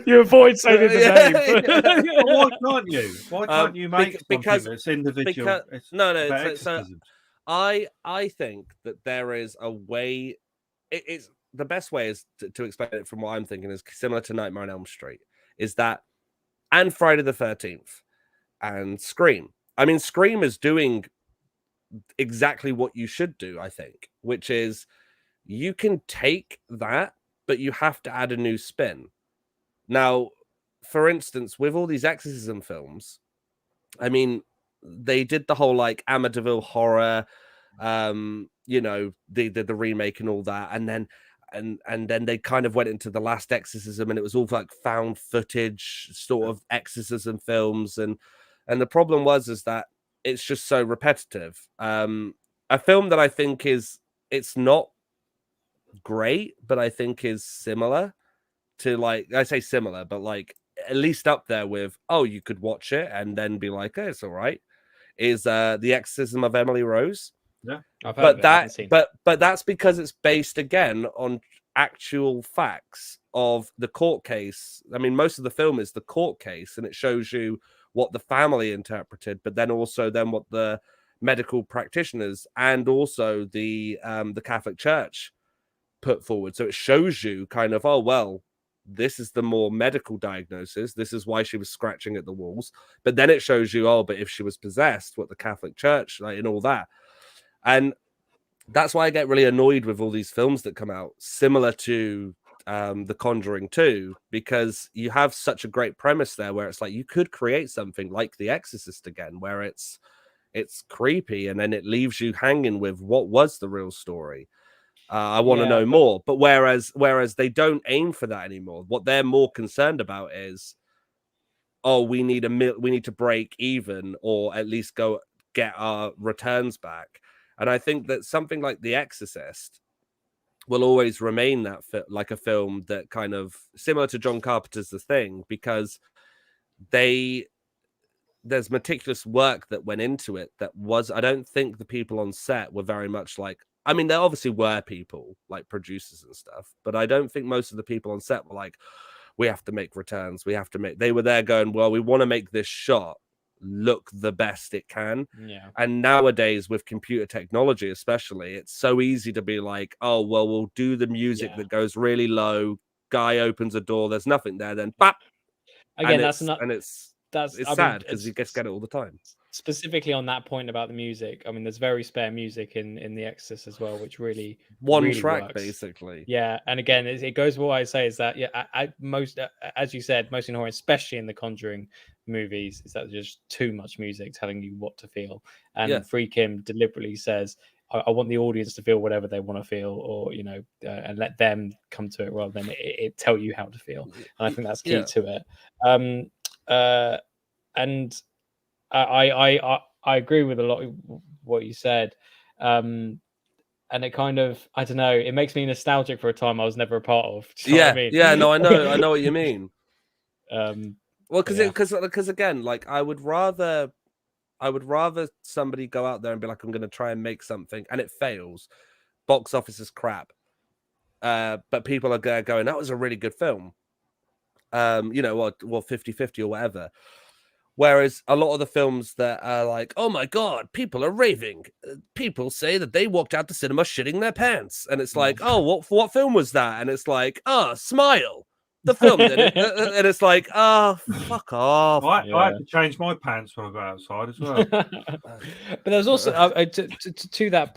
You avoid saying his name. Why can't you? Why can't you make because it's individual? So I think that there is a way. It's the best way is to explain it from what I'm thinking is similar to Nightmare on Elm Street. Is that and Friday the 13th and Scream. I mean, Scream is doing exactly what you should do, I think, which is you can take that, but you have to add a new spin. Now, for instance, with all these exorcism films, I mean, they did the whole like Amityville horror, the remake and all that, and then they kind of went into the Last Exorcism, and it was all like found footage sort of exorcism films, and the problem is that it's just so repetitive. A film that I think it's not great, but I think is similar to, like, I say similar, but like at least up there with, oh, you could watch it and then be like, oh, it's all right, is The Exorcism of Emily Rose. Yeah, but that's because it's based again on actual facts of the court case. I mean, most of the film is the court case, and it shows you what the family interpreted, but then also what the medical practitioners and also the Catholic Church put forward. So it shows you kind of, oh, well, this is the more medical diagnosis. This is why she was scratching at the walls. But then it shows you, oh, but if she was possessed, what the Catholic Church, like, and all that. And that's why I get really annoyed with all these films that come out, similar to The Conjuring 2, because you have such a great premise there where it's like you could create something like The Exorcist again, where it's creepy and then it leaves you hanging with what was the real story. I want to know more. But whereas they don't aim for that anymore. What they're more concerned about is, oh, we need to break even, or at least go get our returns back. And I think that something like The Exorcist will always remain that like a film that kind of similar to John Carpenter's The Thing, because there's meticulous work that went into it that was, I don't think the people on set were very much like, I mean, there obviously were people like producers and stuff, but I don't think most of the people on set were like, we have to make returns. They were there going, well, we want to make this shot look the best it can. Yeah. And nowadays with computer technology, especially, it's so easy to be like, oh, well, we'll do the music that goes really low. Guy opens a door. There's nothing there. Then, bap. Again, it's sad because you get it all the time. Specifically on that point about the music, I mean, there's very spare music in The Exorcist as well, which really one track works. Basically. Yeah, and again, it goes with what I say is that as you said, most in horror, especially in the Conjuring movies, is that there's just too much music telling you what to feel. And Freakim deliberately says, I want the audience to feel whatever they want to feel, or and let them come to it rather than it tell you how to feel. And I think that's key to it. And I agree with a lot of what you said, and it kind of, I don't know, it makes me nostalgic for a time I was never a part of. Yeah, I mean? I know what you mean. Well, because again, like I would rather somebody go out there and be like, I'm going to try and make something, and it fails. Box office is crap, but people are going, that was a really good film. What 50-50 or whatever. Whereas a lot of the films that are like, oh my God, people are raving. People say that they walked out the cinema shitting their pants. And it's like, oh, what film was that? And it's like, Smile. The film did it. And it's like, fuck off. I had to change my pants when I go outside as well. But there's also, to that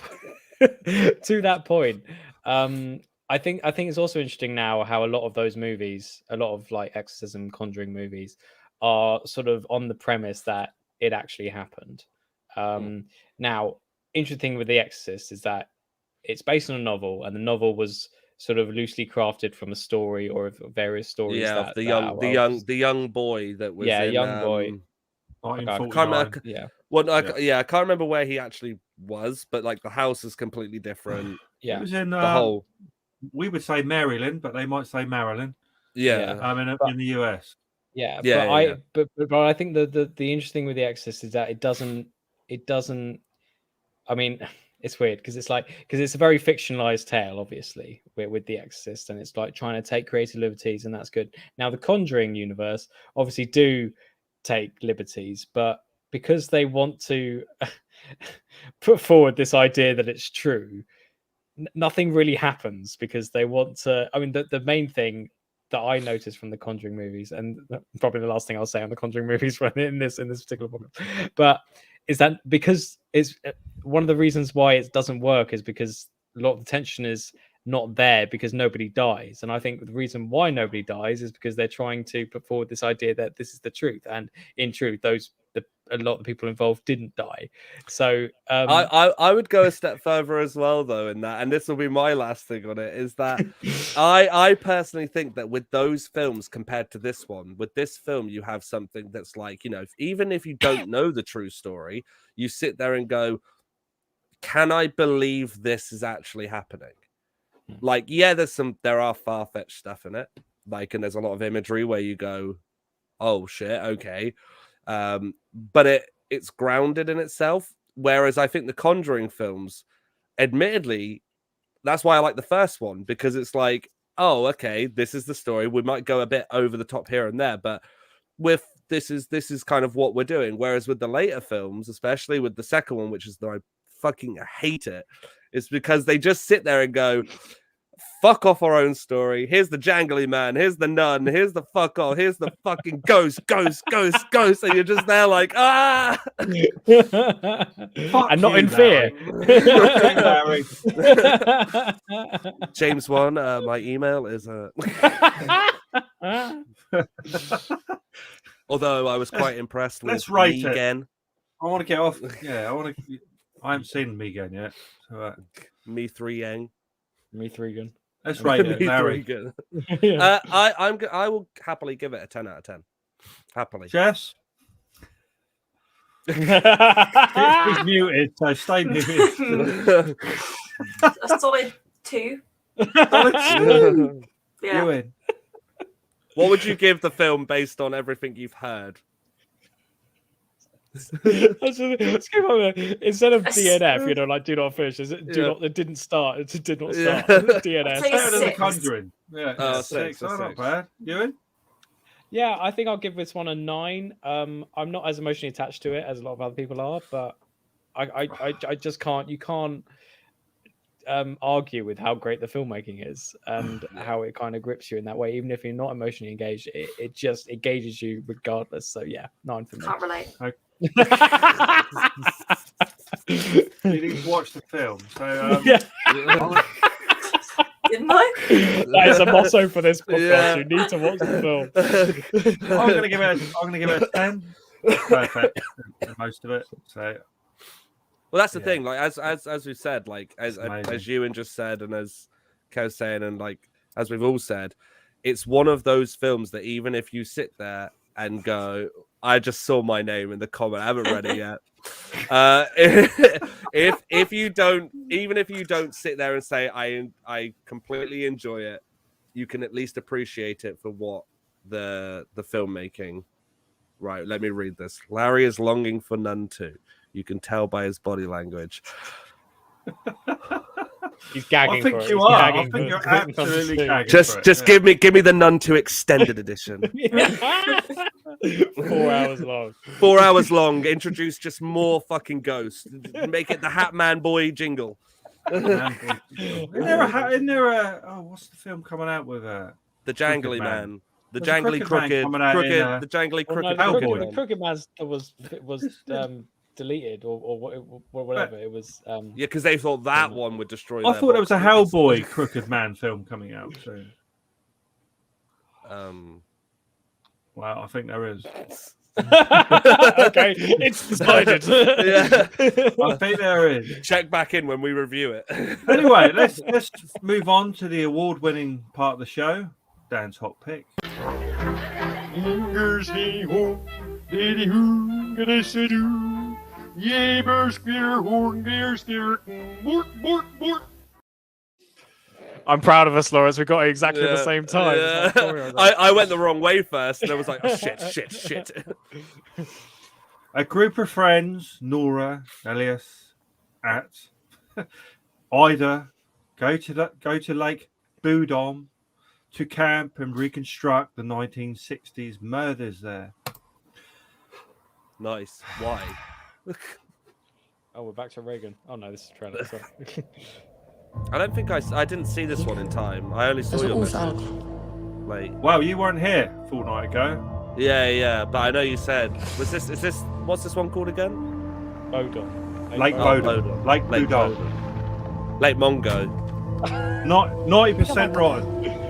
point, I think it's also interesting now how a lot of those movies, a lot of like Exorcism, Conjuring movies, are sort of on the premise that it actually happened. Now, interesting with The Exorcist is that it's based on a novel, and the novel was sort of loosely crafted from a story or various stories. Yeah, the young boy that was young boy. I can't remember where he actually was, but like the house is completely different. Yeah, it was in the whole. We would say Maryland, but they might say Maryland. Yeah, in the US. But I think the interesting with The Exorcist is that it doesn't. I mean, it's weird because it's a very fictionalized tale, obviously, with The Exorcist, and it's like trying to take creative liberties, and that's good. Now, the Conjuring universe obviously do take liberties, but because they want to put forward this idea that it's true, nothing really happens because they want to. I mean, the main thing that I noticed from the Conjuring movies, and probably the last thing I'll say on the Conjuring movies in this particular book, but is that because it's one of the reasons why it doesn't work is because a lot of the tension is not there because nobody dies. And I think the reason why nobody dies is because they're trying to put forward this idea that this is the truth, and in truth, a lot of the people involved didn't die. So I would go a step further as well, though, in that, and this will be my last thing on it, is that I personally think that with those films compared to this one, with this film, you have something that's like, even if you don't know the true story, you sit there and go, can I believe this is actually happening? Like, yeah, there are far-fetched stuff in it, like, and there's a lot of imagery where you go, oh shit, okay. But it's grounded in itself. Whereas I think the Conjuring films, admittedly, that's why I like the first one, because it's like, oh, okay, this is the story. We might go a bit over the top here and there, but with this is kind of what we're doing. Whereas with the later films, especially with the second one, which is I fucking hate it, it's because they just sit there and go, fuck off our own story. Here's the jangly man. Here's the nun. Here's the fuck off. Here's the fucking ghost. And you're just there like, ah. And not in fear. James Wan, my email is. Although I was quite impressed with Megan. I want to get off. Yeah, I haven't seen Megan yet. So, Me 3 Yang. Me 3 gun. Let's rate it, Larry. I will happily give it a 10 out of 10. Happily. Jess? He's muted, so stay muted. A solid 2. Solid 2. Yeah. You win. What would you give the film based on everything you've heard? Instead of DNF, like do not finish. It didn't start. It did not start. DNF. Better than The Conjuring. Yeah, 6. Oh, not bad. You in? Yeah, I think I'll give this one a 9. I'm not as emotionally attached to it as a lot of other people are, but I just can't. You can't argue with how great the filmmaking is and how it kind of grips you in that way. Even if you're not emotionally engaged, it just engages you regardless. So yeah, 9 for me. Can't relate. You need to watch the film. So yeah. Didn't I? That is a motto for this podcast. Yeah. You need to watch the film. I'm gonna give it a 10. Perfect. Most of it. So well, that's the thing. Like as we said, like as Ewan just said, and as Kev's saying, and like as we've all said, it's one of those films that even if you sit there and go, I just saw my name in the comment, I haven't read it yet. If you don't, even if you don't sit there and say I completely enjoy it, you can at least appreciate it for what the filmmaking. Right, let me read this. Larry is longing for Nun 2. You can tell by his body language. He's gagging. I think for you it. are. I think you're absolutely gagging. Just give me the Nun 2 extended edition. 4 hours long. 4 hours long. Introduce just more fucking ghosts. Make it the Hat Man Boy jingle. Isn't there a what's the film coming out with the Jangly Man? The Jangly Crooked, the Jangly Crooked. The Crooked Man was deleted or whatever. It was yeah, because they thought that one would destroy. I thought there was a Hellboy Crooked Man film coming out soon. Well, I think there is. Okay, it's decided. Yeah, I think there is. Check back in when we review it. Anyway, let's move on to the award-winning part of the show. Dan's hot pick. I'm proud of us, Lawrence. We got it exactly at the same time. Yeah. I went the wrong way first, and I was like, oh, shit. A group of friends, Nora, Elias, Ida, go to Lake Boudon to camp and reconstruct the 1960s murders there. Nice. Why? Oh, we're back to Reagan. Oh no, this is trailer. Sorry. I don't think I didn't see this one in time. I only saw your message. Like, well, you weren't here a fortnight ago. Yeah, but I know you said. What's this one called again? Bodon. Lake Bodon. Lake Boudon. Lake Mongo. Not 90% rotten.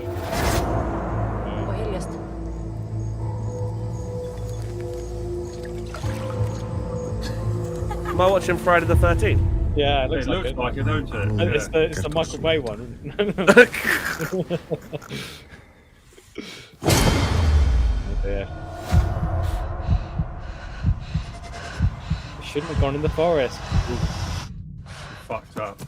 Am I watching Friday the 13th? Yeah, it looks like it, don't it? Yeah. It's the Michael Bay one. Yeah. We shouldn't have gone in the forest. Fucked up.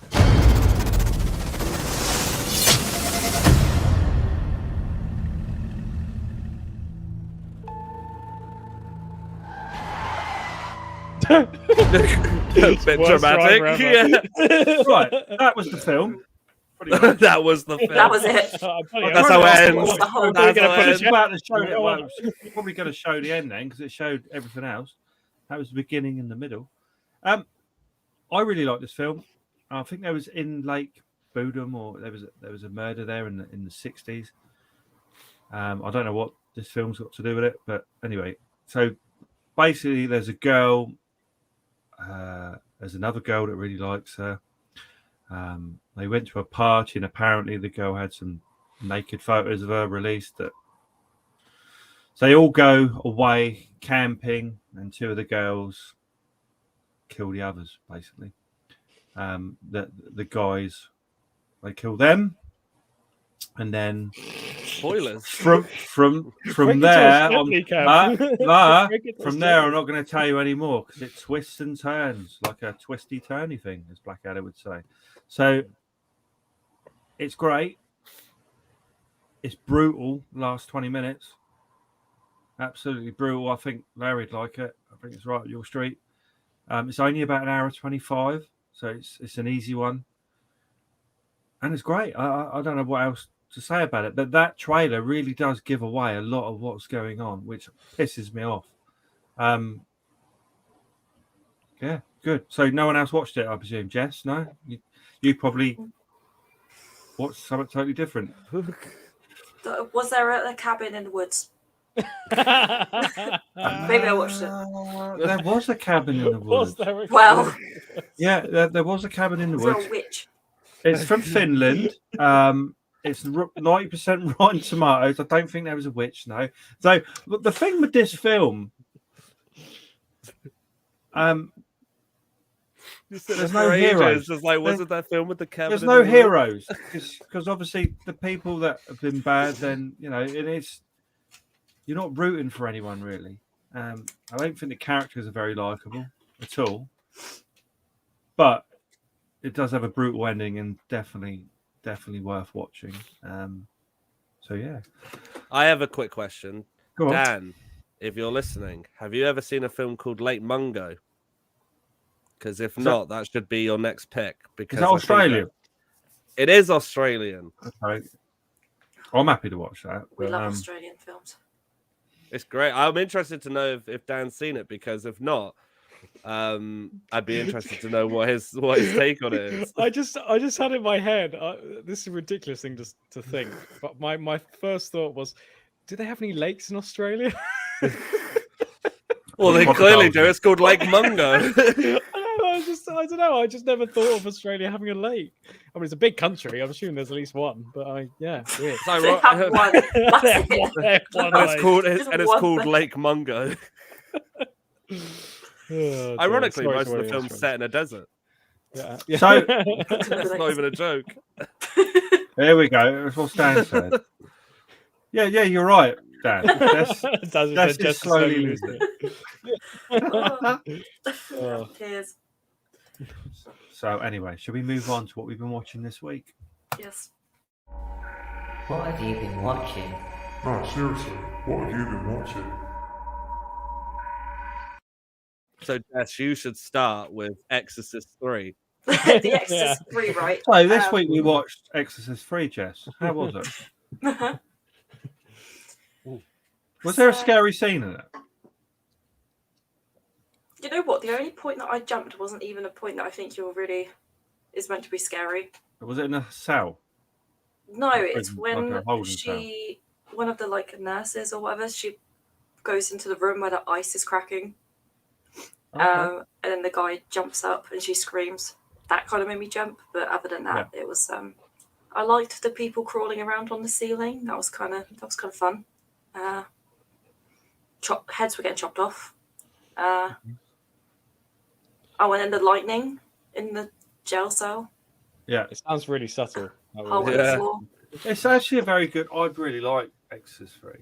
Bit dramatic. Yeah. Right, that was the film. Pretty much. That was the film. That was it. That's how it ends. The whole That's how it It's ends. about to show it. Well, it's probably going to show the end then because it showed everything else. That was the beginning and the middle. I really like this film. I think there was in Lake Boodham, or there was a murder there in the 60s. I don't know what this film's got to do with it, but anyway. So basically, there's a girl. There's another girl that really likes her. They went to a party, and apparently the girl had some naked photos of her released. So they all go away camping, and two of the girls kill the others. Basically, the guys, they kill them, and then Spoilers. from there, from there, I'm not going to tell you anymore because it twists and turns like a twisty turny thing, as Blackadder would say. So it's great. It's brutal. Last 20 minutes, absolutely brutal. I think Larry'd like it. I think it's right up your street. It's only about an hour 25, so it's an easy one, and it's great. I don't know what else to say about it, but that trailer really does give away a lot of what's going on, which pisses me off. Yeah, good. So no one else watched it, I presume. Jess, no, you probably watched something totally different. Was there a cabin in the woods? Maybe I watched it. There was a cabin in the woods. Well, Yeah, there was a cabin in the was there woods. a witch? It's from Finland. It's 90% Rotten Tomatoes. I don't think there was a witch, no. So the thing with this film, there's no heroes. It's like, wasn't that film with the cabin? There's in no the woods? heroes because obviously the people that have been bad, then you're not rooting for anyone really. I don't think the characters are very likable at all, but it does have a brutal ending and definitely worth watching. So yeah, I have a quick question. go on. Dan, if you're listening, have you ever seen a film called Lake Mungo? Because if not, that should be your next pick. Because Is that Australian? It is Australian. Okay. I'm happy to watch that. We But, love Australian films. It's great. I'm interested to know if Dan's seen it, because if not, I'd be interested to know what his take on it is. I just had in my head. This is a ridiculous thing to think, but my first thought was, do they have any lakes in Australia? Well, they clearly do. It's called Lake Mungo. I don't know. I just never thought of Australia having a lake. I mean, it's a big country. I'm assuming there's at least one. But weird. It's They have one. That's it. And it's called Lake Mungo. Ironically, most of the film's set in a desert. Yeah. So That's not even a joke. there we go. That's what Stan said. Yeah, you're right, Dan. That's just slowly losing it. Tears. So anyway, should we move on to what we've been watching this week? Yes. What have you been watching? No, seriously, what have you been watching? So, Jess, you should start with Exorcist 3. The Exorcist 3, right? So this week we watched Exorcist 3, Jess. How was it? Was there a scary scene in it? You know what? The only point that I jumped wasn't even a point that I think is meant to be scary. Was it in a cell? No, it's Like when a holding one of the nurses or whatever, she goes into the room where the ice is cracking. Okay. And then the guy jumps up and she screams. That kind of made me jump, but other than that, it was. I liked the people crawling around on the ceiling. That was kind of fun. Heads were getting chopped off. Oh, and then the lightning in the jail cell. Yeah, It sounds really subtle. Hole in Yeah. the floor. it's actually a very good. I really like Exorcist 3.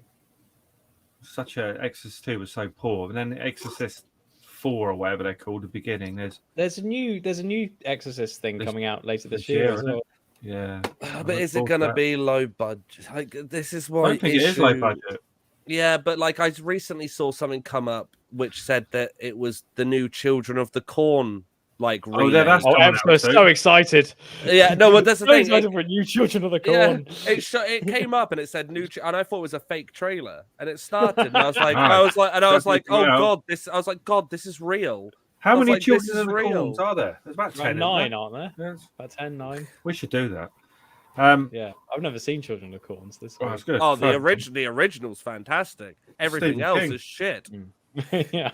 Exorcist 2 was so poor, and then Exorcist 4 or whatever they're called, the beginning. There's a new Exorcist thing This- coming out later this this year year, as isn't it? well. Yeah, But is it going to be low budget? This is I why. don't think it is low budget. Yeah, but I recently saw something come up which said that it was the new Children of the Corn like Oh, yeah, that's Oh, coming Em's out so soon. excited. Yeah, no, but that's the So thing. excited for a new Children of the Yeah, Corn. it came up and it said new, and I thought it was a fake trailer. And it started, and I was like, Right. Definitely coming out. God, this is real. How I was many like, this Children is of the real. Corns are there? There's about 10. Like isn't 9, there? aren't there? Yes. About 10, 9. We should do that. Yeah, I've never seen Children of the Corns. This Oh, that's good. Oh, the First- original's fantastic. Everything Stephen else King. is shit. yeah.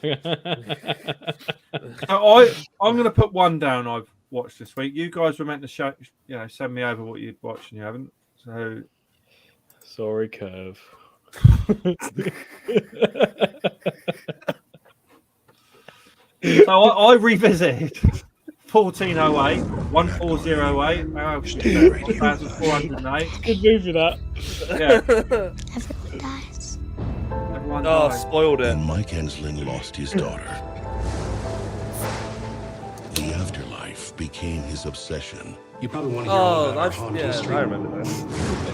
So I'm going to put one down I've watched this week. You guys were meant to show, send me over what you'd watched and you haven't. So Sorry, Curve. So I revisited 1408, 1408, 1408. Good movie, that. Yeah. Everyone dies. Everyone Oh, died. spoiled it. And Mike Ensling lost his daughter. The afterlife became his obsession. You probably want to hear all Oh, about our haunted history. I remember this.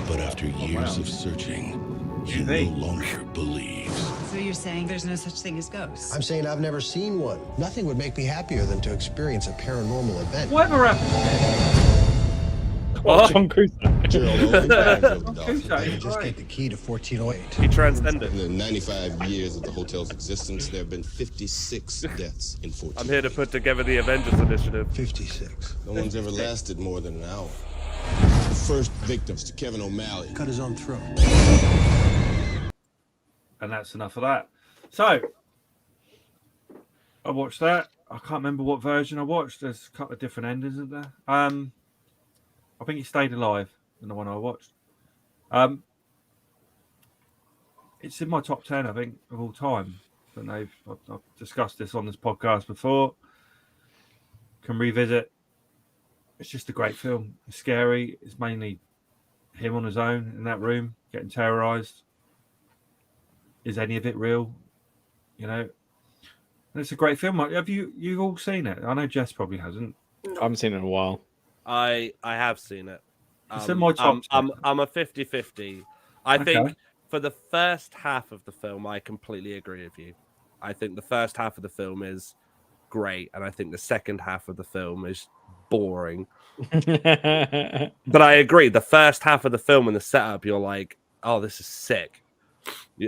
But after years of searching, he no longer believes. So you're saying there's no such thing as ghosts? I'm saying I've never seen one. Nothing would make me happier than to experience a paranormal event. Whatever happened? What? Tom Cruise. Gerald Owen, Tuesday, just right. get the key to 1408. He transcended. In the 95 years of the hotel's existence, there have been 56 deaths in 14. I'm here to put together the Avengers Initiative. 56. No one's ever lasted more than an hour. The first victims to Kevin O'Malley. Cut his own throat. And that's enough of that. So I watched that. I can't remember what version I watched. There's a couple of different endings, isn't there? I think he stayed alive in the one I watched. It's in my top 10, I think, of all time. And I've discussed this on this podcast before. Can revisit. It's just a great film. It's scary. It's mainly him on his own in that room, getting terrorized. Is any of it real? You know, and it's a great film. Have you've all seen it? I know Jess probably hasn't. I haven't seen it in a while. I have seen it. It's in my top. I'm a 50-50. I Okay. think for the first half of the film, I completely agree with you. I think the first half of the film is great, and I think the second half of the film is boring. But I agree. The first half of the film and the setup, you're like, oh, this is sick.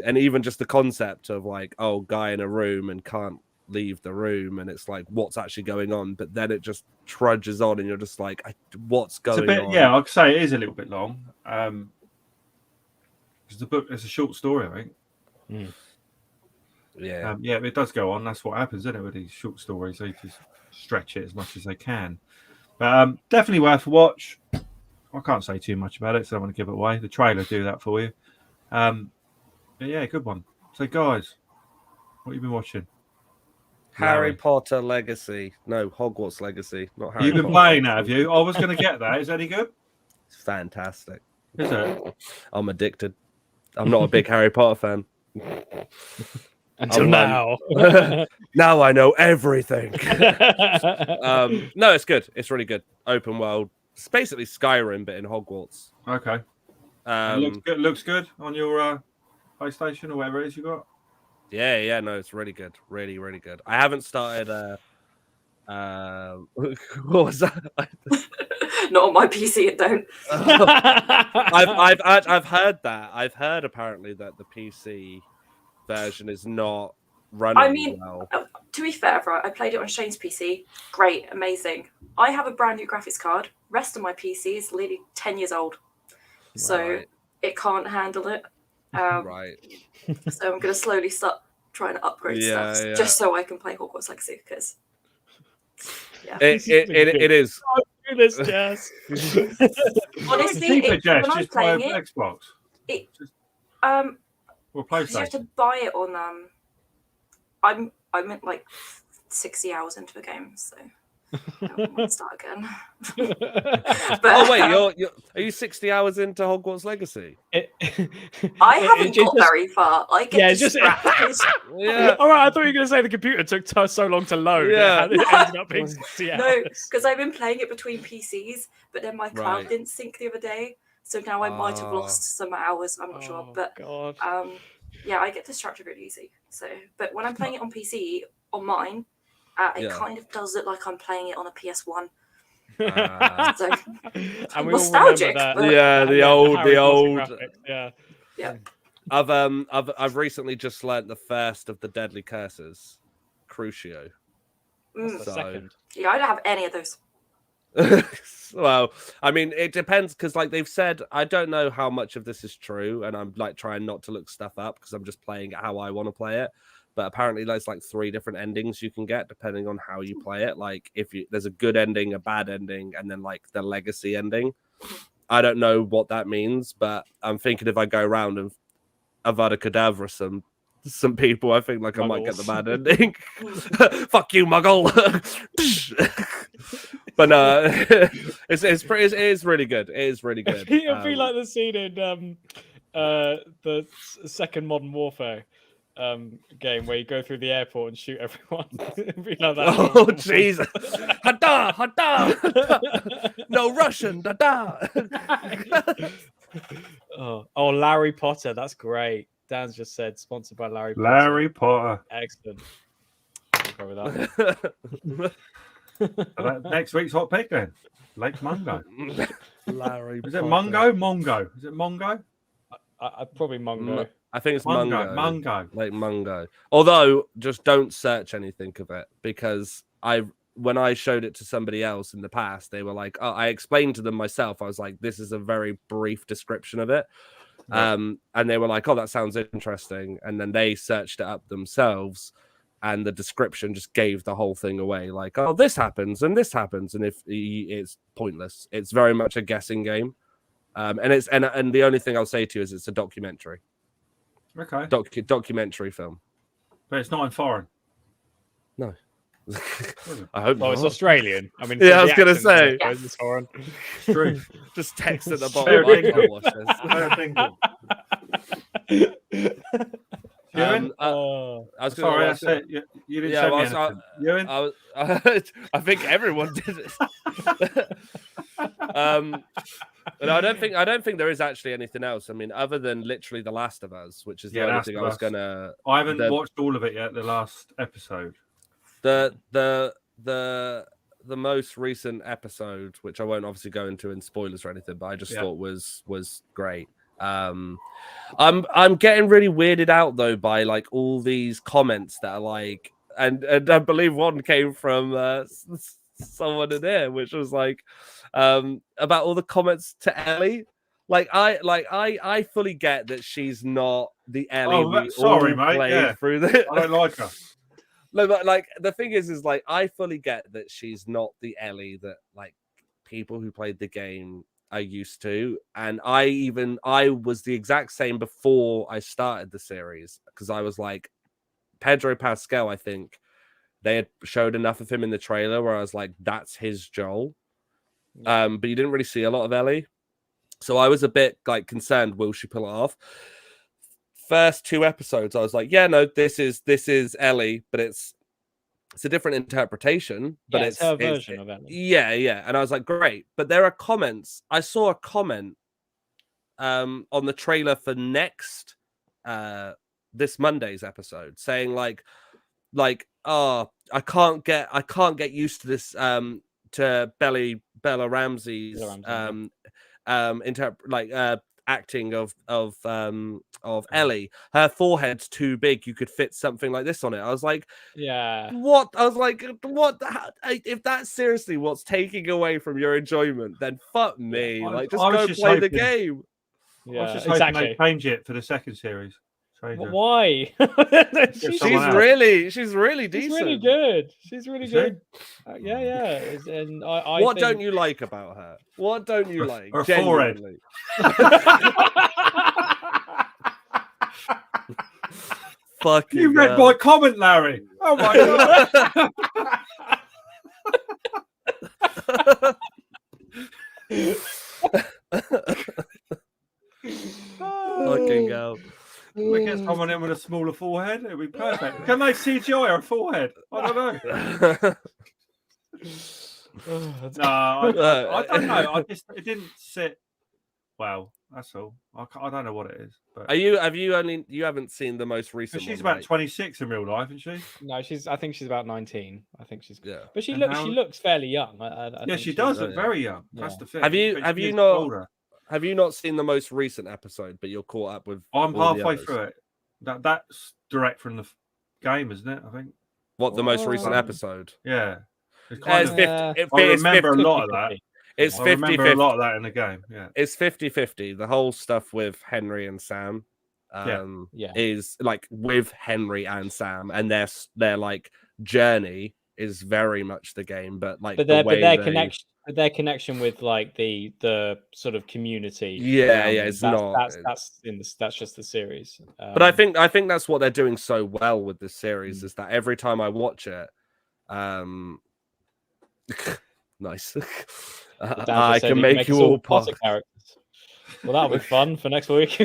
And even just the concept of like, oh, guy in a room and can't leave the room, and it's like, what's actually going on? But then it just trudges on, and you're just like, what's going on? Yeah, I'd say it is a little bit long. Because the book is a short story, I think. Yeah, yeah, it does go on. That's what happens, isn't it, with these short stories? They just stretch it as much as they can. But definitely worth a watch. I can't say too much about it, so I don't want to give it away. The trailer do that for you. But yeah, good one. So, guys, what have you been watching? Harry Larry. Potter Legacy. No, Hogwarts Legacy, not Harry You've been Potter. playing that, have you? I was going to get that. Is that any good? It's fantastic. Is it? I'm addicted. I'm not a big Harry Potter fan. Until I'm now. Now I know everything. No, it's good. It's really good. Open world. It's basically Skyrim, but in Hogwarts. Okay. Looks good on your PlayStation or whatever it is you got. Yeah, no, it's really good. Really, really good. I haven't started what was that? Not on my PC, it don't. I've heard that. I've heard apparently that the PC version is not running I mean, well. To be fair, right, I played it on Shane's PC. Great, amazing. I have a brand new graphics card. Rest of my PC is literally 10 years old. So Right. it can't handle it. Right. So I'm going to slowly start trying to upgrade stuff Yeah. just so I can play Hogwarts Legacy because It is. Do this, Jess. honestly, Keep it, Jess. when I'm Just play playing on it, Xbox it or you have PlayStation. to buy it on I'm at like 60 hours into the game, so I might start again. But Oh wait, you're are you 60 hours into Hogwarts Legacy? I haven't got very far. I get distracted. Yeah. All right, I thought you were going to say the computer took so long to load. Yeah. It ended up being 60 hours. No, because I've been playing it between PCs, but then my cloud Right. didn't sync the other day, so now I might have lost some hours. I'm not sure, but God. yeah, I get distracted really easy. So, but when I'm playing it on PC on mine, It kind of does look like I'm playing it on a PS1. So, and we nostalgic. All remember that. Yeah, the old. Graphics, yeah. I've recently just learnt the first of the deadly curses, Crucio. That's the second. Yeah, I don't have any of those. Well, I mean, it depends because, like they've said, I don't know how much of this is true, and I'm like trying not to look stuff up because I'm just playing it how I want to play it. But apparently, there's like 3 different endings you can get depending on how you play it. Like, there's a good ending, a bad ending, and then like the legacy ending. I don't know what that means, but I'm thinking if I go around and Avada Kedavra some people, I think like Muggles. I might get the bad ending. Fuck you, Muggle. But no, it is really good. It is really good. It'll be like the scene in the second Modern Warfare game where you go through the airport and shoot everyone. It'll be like that. Oh Jesus! Hada, hada! No Russian, hada! Oh, Larry Potter. That's great. Dan's just said sponsored by Larry Potter. Larry Potter. Excellent. Cover that. Next week's hot pick then. Lake Mungo. Larry. Is it Mungo? Mongo. Is it Mongo? Probably Mungo. I think it's Mungo. Mungo. Like Mungo. Although, just don't search anything of it because when I showed it to somebody else in the past, they were like, "Oh," I explained to them myself. I was like, "This is a very brief description of it," and they were like, "Oh, that sounds interesting." And then they searched it up themselves, and the description just gave the whole thing away. Like, "Oh, this happens and this happens," and if it's pointless, it's very much a guessing game. And the only thing I'll say to you is it's a documentary. Okay. Documentary film. But it's not in foreign. No. I hope not. It's Australian. I mean, yeah, I was going to say. It's foreign. True. Just text at the bottom. I was sorry, I said you didn't say anything. I think everyone did it. But I don't think there is actually anything else. I mean, other than literally The Last of Us, which is the only thing I was gonna. I haven't watched all of it yet. The last episode. The most recent episode, which I won't obviously go into in spoilers or anything, but I just thought was great. I'm getting really weirded out though by like all these comments that are like, and I believe one came from someone in there, which was like about all the comments to Ellie. I fully get that she's not the Ellie. Sorry, mate. Yeah. Through the... I don't like her. No, but like the thing is like I fully get that she's not the Ellie that like people who played the game are used to, and I was the exact same before I started the series because I was like Pedro Pascal. I think they had showed enough of him in the trailer where I was like, that's his Joel. But you didn't really see a lot of Ellie, so I was a bit like concerned. Will she pull it off? First 2 episodes, I was like, yeah, no, this is Ellie, but it's a different interpretation. But it's her version of Ellie. Yeah, and I was like, great. But there are comments. I saw a comment on the trailer for next this Monday's episode saying like, oh, I can't get used to this to Bella Ramsey's acting of Ellie. Her forehead's too big. You could fit something like this on it. I was like, yeah. What? I was like, what? If that's seriously what's taking away from your enjoyment, then fuck me. Like, just go play the game. Yeah, I was just hoping they change it for the second series. Why? she's really decent. She's really good. She's really good. Yeah. And I what don't you like about her? What don't you like? Her forehead. Fucking you read my comment, Larry. Oh my god. Fucking hell. We get someone in with a smaller forehead, it'd be perfect. Can they CGI her forehead? I don't know. No, I don't know. It didn't sit Well, that's all. I don't know what it is. But you haven't seen the most but recent she's one, about right? 26 in real life, isn't she? No, I think she's about 19. I think she's. Yeah. But she And looks fairly young. I Yeah, think she she's- does Oh, look yeah. very young. Yeah. That's the thing. Have you But she is not older. have you not seen the most recent episode, but you're caught up with I'm all the halfway others? through it. That's direct from the game, isn't it? I think. What, the most recent Oh. episode? Yeah. It's It's kind 50, of, I remember a lot of that. 50-50. It's I remember 50-50. a lot of that in the game. Yeah. It's 50-50. The whole stuff with Henry and Sam Yeah. is like with Henry and Sam, and their like journey is very much the game, but like But their connection with like the sort of community. Yeah, around yeah, them, it's that's just the series. But I think that's what they're doing so well with this series is that every time I watch it, nice. I can make you all Potter characters. Well, that'll be fun for next week.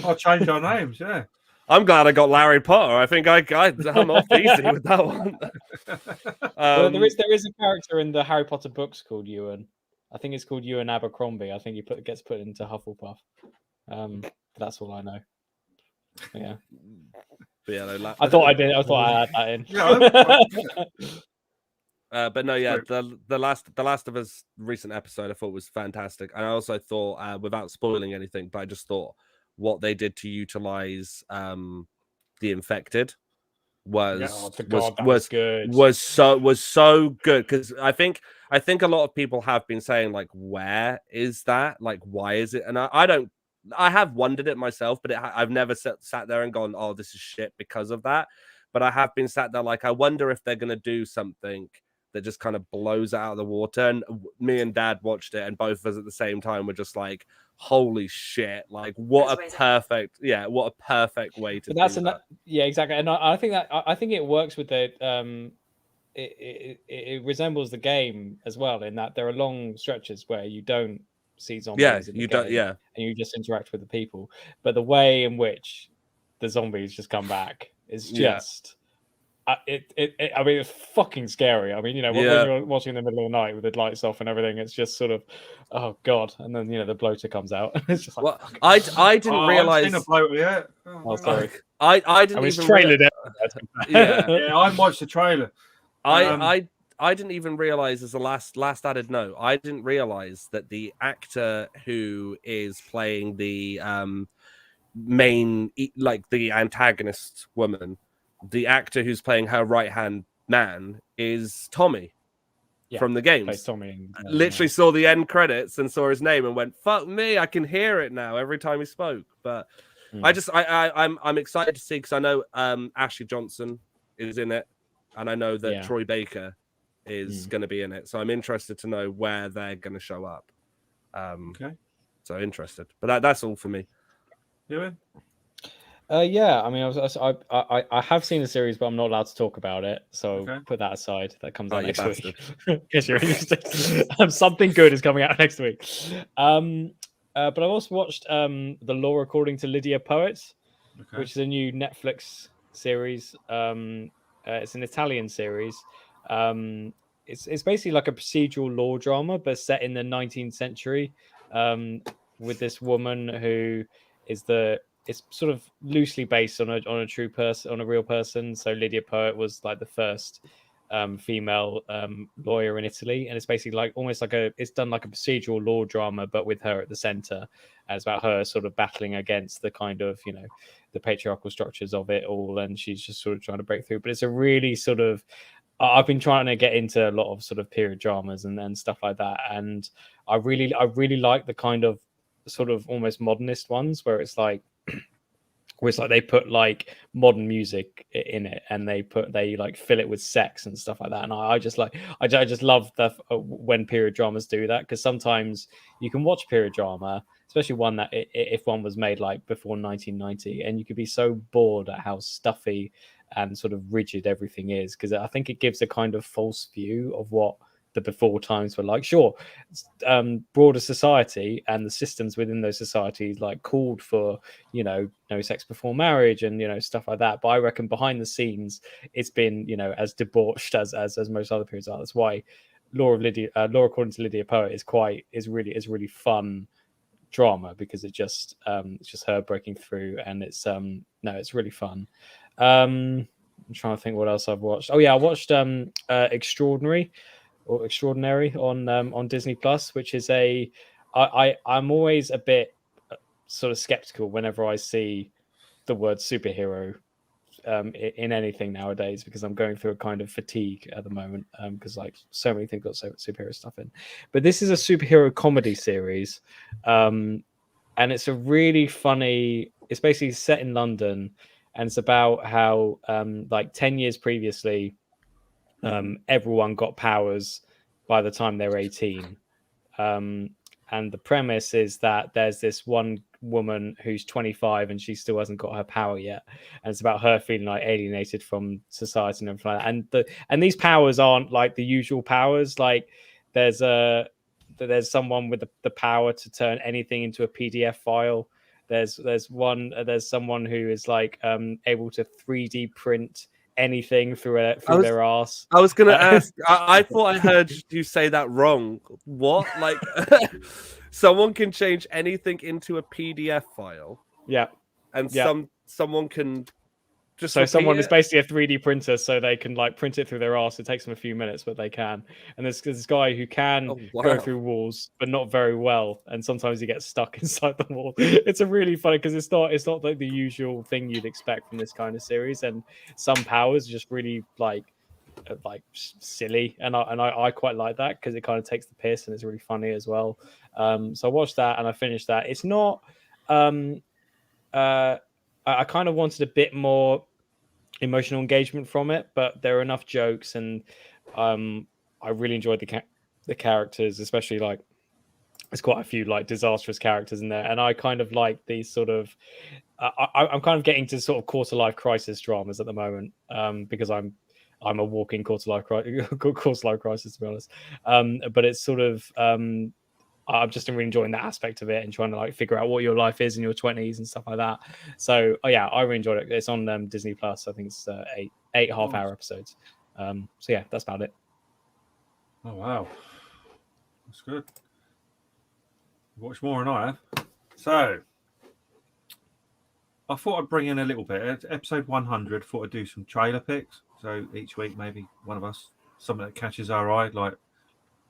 I'll change our names. Yeah. I'm glad I got Larry Potter. I think I'm off easy with that one. Well, there is a character in the Harry Potter books called Ewan. I think it's called Ewan Abercrombie. I think he gets put into Hufflepuff. That's all I know. Yeah. But yeah, no, I thought I had that in. Yeah. But no, yeah, the Last of Us recent episode I thought was fantastic, and I also thought, without spoiling anything, but I just thought what they did to utilize the infected was good. was so good, because I think a lot of people have been saying like, where is that? Like, why is it? And I have wondered it myself, but I've never sat there and gone, oh, this is shit because of that. But I have been sat there like, I wonder if they're gonna do something that just kind of blows it out of the water. And me and Dad watched it, and both of us at the same time were just like, holy shit, like what a perfect way to But do that. Yeah, exactly. And I think it works with the it resembles the game as well, in that there are long stretches where you don't see zombies in the game, and you just interact with the people. But the way in which the zombies just come back is just I mean, it's fucking scary. I mean, when you're watching in the middle of the night with the lights off and everything, it's just sort of, oh god. And then the bloater comes out. It's just like, well, I didn't realize. I haven't seen a bloater yet. Oh, sorry. I didn't. It's trailered. Yeah, I watched the trailer. I didn't even realize, as a last added note, I didn't realize that the actor who is playing the main, like the antagonist woman, the actor who's playing her right-hand man is Tommy from the games. Tommy Literally saw the end credits and saw his name and went, fuck me, I can hear it now every time he spoke. But I'm excited to see, because I know Ashley Johnson is in it, and I know that Troy Baker is going to be in it. So I'm interested to know where they're going to show up. Okay. So interested. But that's all for me. You yeah, I mean, I have seen the series, but I'm not allowed to talk about it. So put that aside. That comes out next week. In case you're interested, something good is coming out next week. But I also watched The Law According to Lydia Poet, which is a new Netflix series. It's an Italian series. It's basically like a procedural law drama, but set in the 19th century, with this woman who is it's sort of loosely based on a true person, on a real person. So Lydia Poet was like the first female lawyer in Italy, and it's basically like almost like it's done like a procedural law drama, but with her at the center. And it's about her sort of battling against the kind of the patriarchal structures of it all, and she's just sort of trying to break through. But it's a really sort of, I've been trying to get into a lot of sort of period dramas and stuff like that, and I really like the kind of sort of almost modernist ones where it's like they put like modern music in it, and they like fill it with sex and stuff like that. And I just love the when period dramas do that, because sometimes you can watch period drama, especially one that if one was made like before 1990, and you could be so bored at how stuffy and sort of rigid everything is, because I think it gives a kind of false view of what the before times were like. Sure, broader society and the systems within those societies like called for no sex before marriage and stuff like that, but I reckon behind the scenes it's been as debauched as most other periods are. That's why Law According to Lydia Poet is really fun drama because it's just her breaking through, and it's it's really fun. I'm trying to think what else I've watched. Oh yeah, I watched Extraordinary on Disney Plus, which is I'm always a bit sort of skeptical whenever I see the word superhero in anything nowadays, because I'm going through a kind of fatigue at the moment, because like so many things got superhero stuff in. But this is a superhero comedy series, and it's a really funny. It's basically set in London, and it's about how like 10 years previously, everyone got powers by the time they're 18. And the premise is that there's this one woman who's 25 and she still hasn't got her power yet, and it's about her feeling like alienated from society and everything like that. And these powers aren't like the usual powers. Like there's someone with the power to turn anything into a PDF file. There's someone who is like able to 3D print anything through their ass. I was gonna ask. I thought I heard you say that wrong. What? Like, someone can change anything into a PDF file. Yeah, and someone can just. So someone is basically a 3D printer, so they can like print it through their ass. It takes them a few minutes, but they can. And there's this guy who can go through walls, but not very well. And sometimes he gets stuck inside the wall. It's a really funny because it's not like the usual thing you'd expect from this kind of series. And some powers just really like silly, and I quite like that because it kind of takes the piss and it's really funny as well. So I watched that and I finished that. It's not. I kind of wanted a bit more emotional engagement from it, but there are enough jokes, and I really enjoyed the characters, especially like there's quite a few like disastrous characters in there, and I kind of like these sort of I'm kind of getting to sort of quarter life crisis dramas at the moment, because I'm a walking quarter life crisis, to be honest. But it's sort of I'm just really enjoying that aspect of it and trying to like figure out what your life is in your 20s and stuff like that. So yeah, I really enjoyed it. It's on Disney Plus. I think it's eight half-hour episodes. So yeah, that's about it. Oh wow, that's good. Watch more than I have. So I thought I'd bring in a little bit. It's episode 100. Thought I'd do some trailer picks. So each week, maybe one of us, something that catches our eye. Like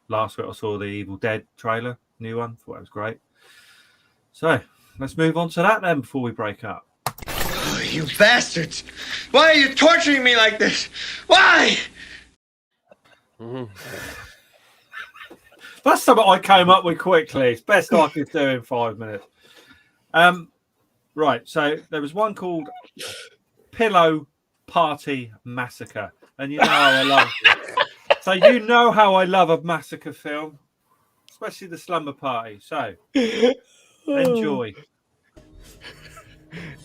last week, I saw the Evil Dead trailer, new one. Thought it was great. So let's move on to that then before we break up. Oh, you bastards! Why are you torturing me like this? Why? That's something I came up with quickly. It's best I could do in 5 minutes. Right, so there was one called Pillow Party Massacre, and you know how I love it. So you know how I love a massacre film, especially the slumber party. So enjoy.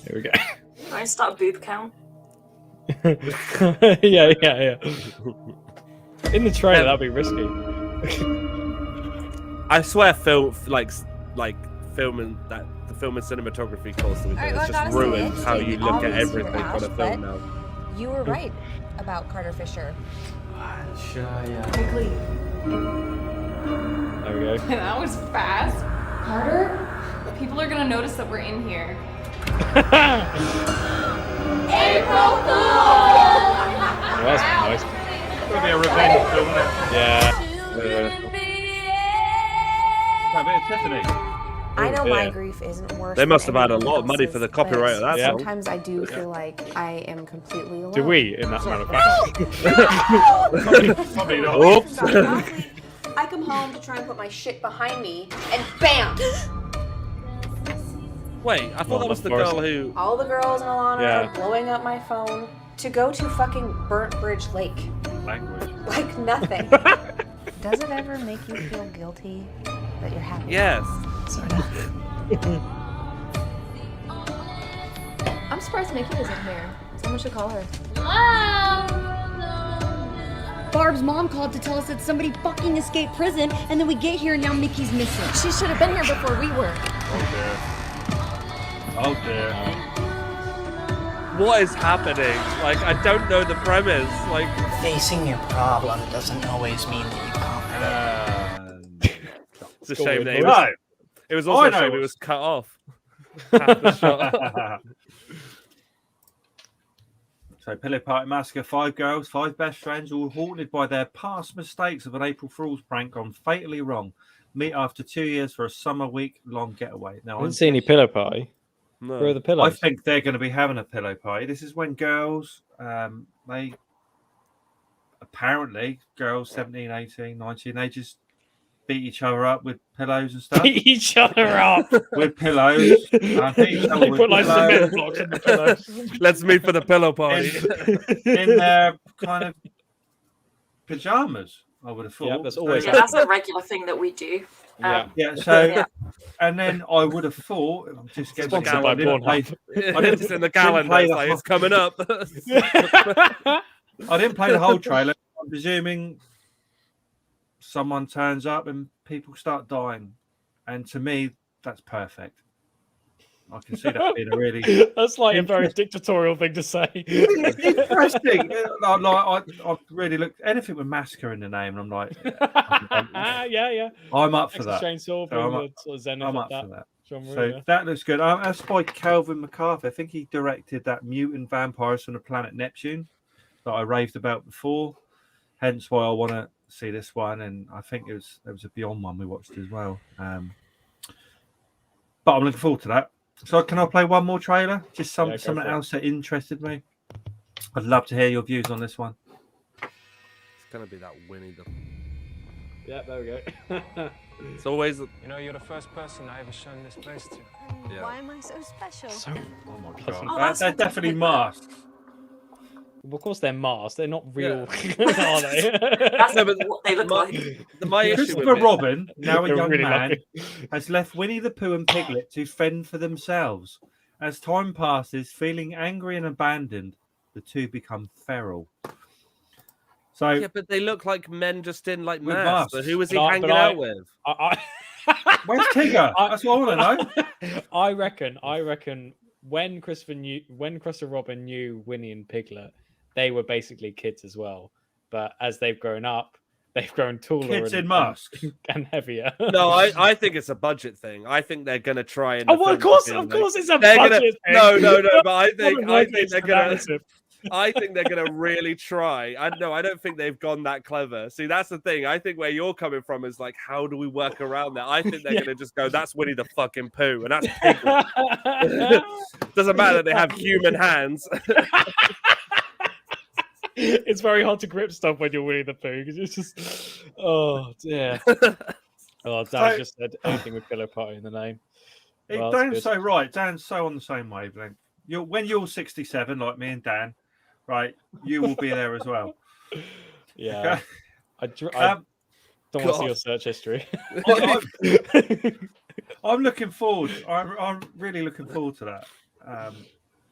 Here we go. Can I start a boob count? yeah. In the trailer, that'd be risky. I swear, film and cinematography course with Right, it's just ruined how you look at everything on a film now. You were right about Carter Fisher. Quickly. There we go. That was fast. Carter, people are gonna notice that we're in here. April Oh, that's nice. It's gonna be a revenge film, isn't it? Yeah. A bit of Tiffany. I know my grief isn't worse. They must have than had a anyone lot of money for the else's, copyright of but that song. Sometimes I do feel like I am completely alone. Do we in that matter of fact? Probably not. Oops. I come home to try and put my shit behind me, and BAM! Wait, I thought that was the girl who... All the girls in Alana are blowing up my phone to go to fucking Burnt Bridge Lake. Language. Like nothing. Does it ever make you feel guilty that you're happy? Yes. Sort of. I'm surprised Mickey isn't here. Someone should call her. Barb's mom called to tell us that somebody fucking escaped prison, and then we get here and now Mickey's missing. She should have been here before we were. Oh dear. What is happening? Like, I don't know the premise. Like, facing your problem doesn't always mean that you conquer it. it's a shame that No. It was also I a know shame it was cut off. Half the shot. So, Pillow Party Massacre, 5 girls, 5 best friends, all haunted by their past mistakes of an April Fool's prank gone fatally wrong. Meet after 2 years for a summer week-long getaway. Now, I didn't see any pillow party. No. Where are the I pillows? think they're going to be having a pillow party. This is when girls, they apparently, girls 17, 18, 19, they just beat each other up with pillows and stuff. Beat each other up with pillows. Beat each other They with put like pillows. cement blocks on the pillows. Let's meet for the pillow party. In their kind of pajamas, I would have thought. Yeah, that's always Yeah, that's a regular thing that we do. So, and then I would have thought, just get the Sponsored gallon, by I didn't play, Pornhub. It's in the calendar, it's like, it's coming up. I didn't play the whole trailer. I'm presuming someone turns up and people start dying, and to me, that's perfect. I can see that being a really That's like a very dictatorial thing to say. It's interesting. I really looked anything with massacre in the name, and I'm like, yeah. I'm up for Texas that. Chainsaw, So I'm being up, the sort of zenith I'm of up for that. genre, So yeah. that looks good. That's by Kelvin McCarthy. I think he directed that Mutant Vampires from the Planet Neptune that I raved about before. Hence why I want to see this one, and I think there was a Beyond one we watched as well. But I'm looking forward to that. So can I play one more trailer? Just something else that interested me. I'd love to hear your views on this one. It's gonna be that Winnie the. Yeah, there we go. It's always. You know, you're the first person I ever shown this place to. Yeah. Why am I so special? Oh my god, Oh, they're definitely masked. Well, of course they're masked. They're not real, are they? That's what they look like. My issue with Christopher it- Robin, now a They're young really man, lucky. has left Winnie the Pooh and Piglet to fend for themselves. As time passes, feeling angry and abandoned, the two become feral. So Yeah, but they look like men just in like With masks. So masks. who was he But hanging out with? where's Tigger? That's what I want to know. I reckon when Christopher Robin knew Winnie and Piglet, they were basically kids as well. But as they've grown up, they've grown taller Kids in masks and heavier. No, I think it's a budget thing. I think they're gonna try and. Oh, well, of course it's a budget thing. No, but I think It's they're the gonna. narrative. I think they're gonna really try. I don't think they've gone that clever. See, that's the thing. I think where you're coming from is like, how do we work around that? I think they're gonna just go, that's Winnie the fucking Pooh, and that's Piglet. Doesn't matter that they have human hands. It's very hard to grip stuff when you're Winnie the Pooh because it's just, oh dear. Oh, Dan just said anything with pillow party in the name. Well, that's Dan's good. so right. Dan's so on the same wavelength. When you're 67, like me and Dan, right, you will be there as well. Yeah. Okay? I don't want to see your search history. I'm looking forward. I'm really looking forward to that.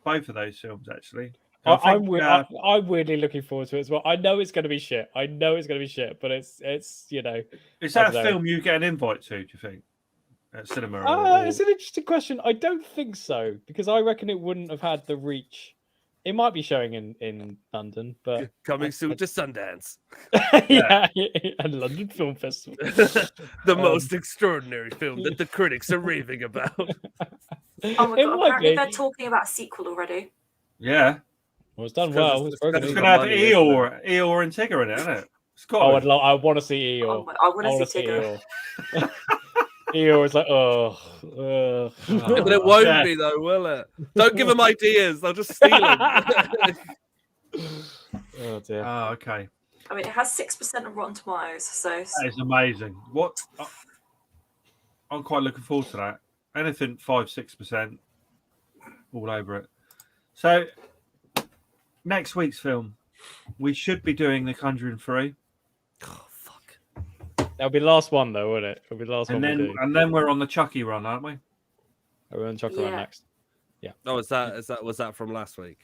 Both of those films, actually. I'm weirdly looking forward to it as well. I know it's going to be shit. But it's you know. Is that a film you get an invite to? Do you think at cinema? It's an interesting question. I don't think so because I reckon it wouldn't have had the reach. It might be showing in London, but coming soon to Sundance. yeah, and London Film Festival. The most extraordinary film that the critics are raving about. Oh my god! Apparently they're talking about a sequel already. Yeah. Well, it's done well. It's going to have Eeyore and Tigger in it, isn't it? I want to see Eeyore. I want to see Tigger. Eeyore is like, But it won't be though, will it? Don't give them ideas; they'll just steal them. Oh dear. Oh, okay. I mean, it has 6% of Rotten Tomatoes, so That is amazing. What? I'm quite looking forward to that. Anything 5-6%, all over it. So, next week's film, we should be doing The Conjuring 3. Oh fuck! That'll be the last one though, won't it? It'll be the last one. And then we're on the Chucky run, aren't we? We're on Chucky run next. Yeah. Oh, was that from last week?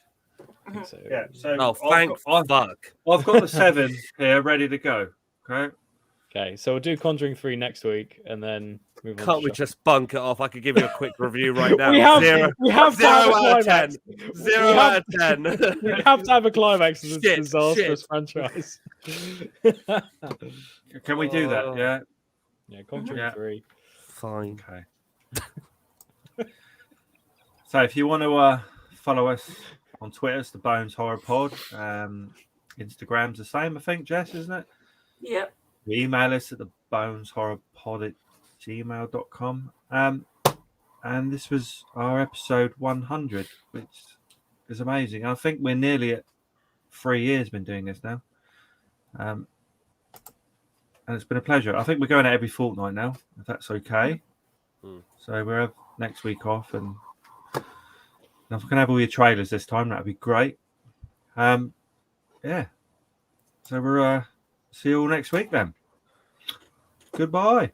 I think so. Yeah. So oh, thank fuck! I've got the 7 here ready to go. Okay. Okay, so we'll do Conjuring 3 next week, and then move on. Can't we just bunk it off? I could give you a quick review right now. We have zero to have a out of 10. climax. 0 out of 10. We have to have a climax of this disastrous franchise. Can we do that? Yeah. Yeah, Conjuring 3. Fine. Okay. So if you want to follow us on Twitter, it's the Bones Horror Pod. Instagram's the same, I think, Jess, isn't it? Yep. You email us at the boneshorrorpod@gmail.com. And this was our episode 100, which is amazing. I think we're nearly at 3 years been doing this now. And it's been a pleasure. I think we're going out every fortnight now, if that's okay. So we'll have next week off, and if we can have all your trailers this time, that'd be great. Yeah. So we'll see you all next week then. Goodbye.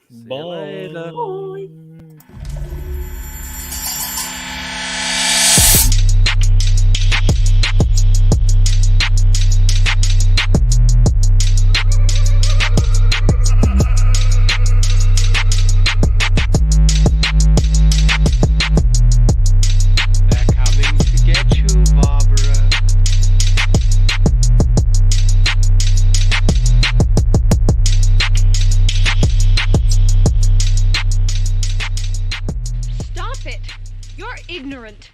See you later. Bye. You're ignorant.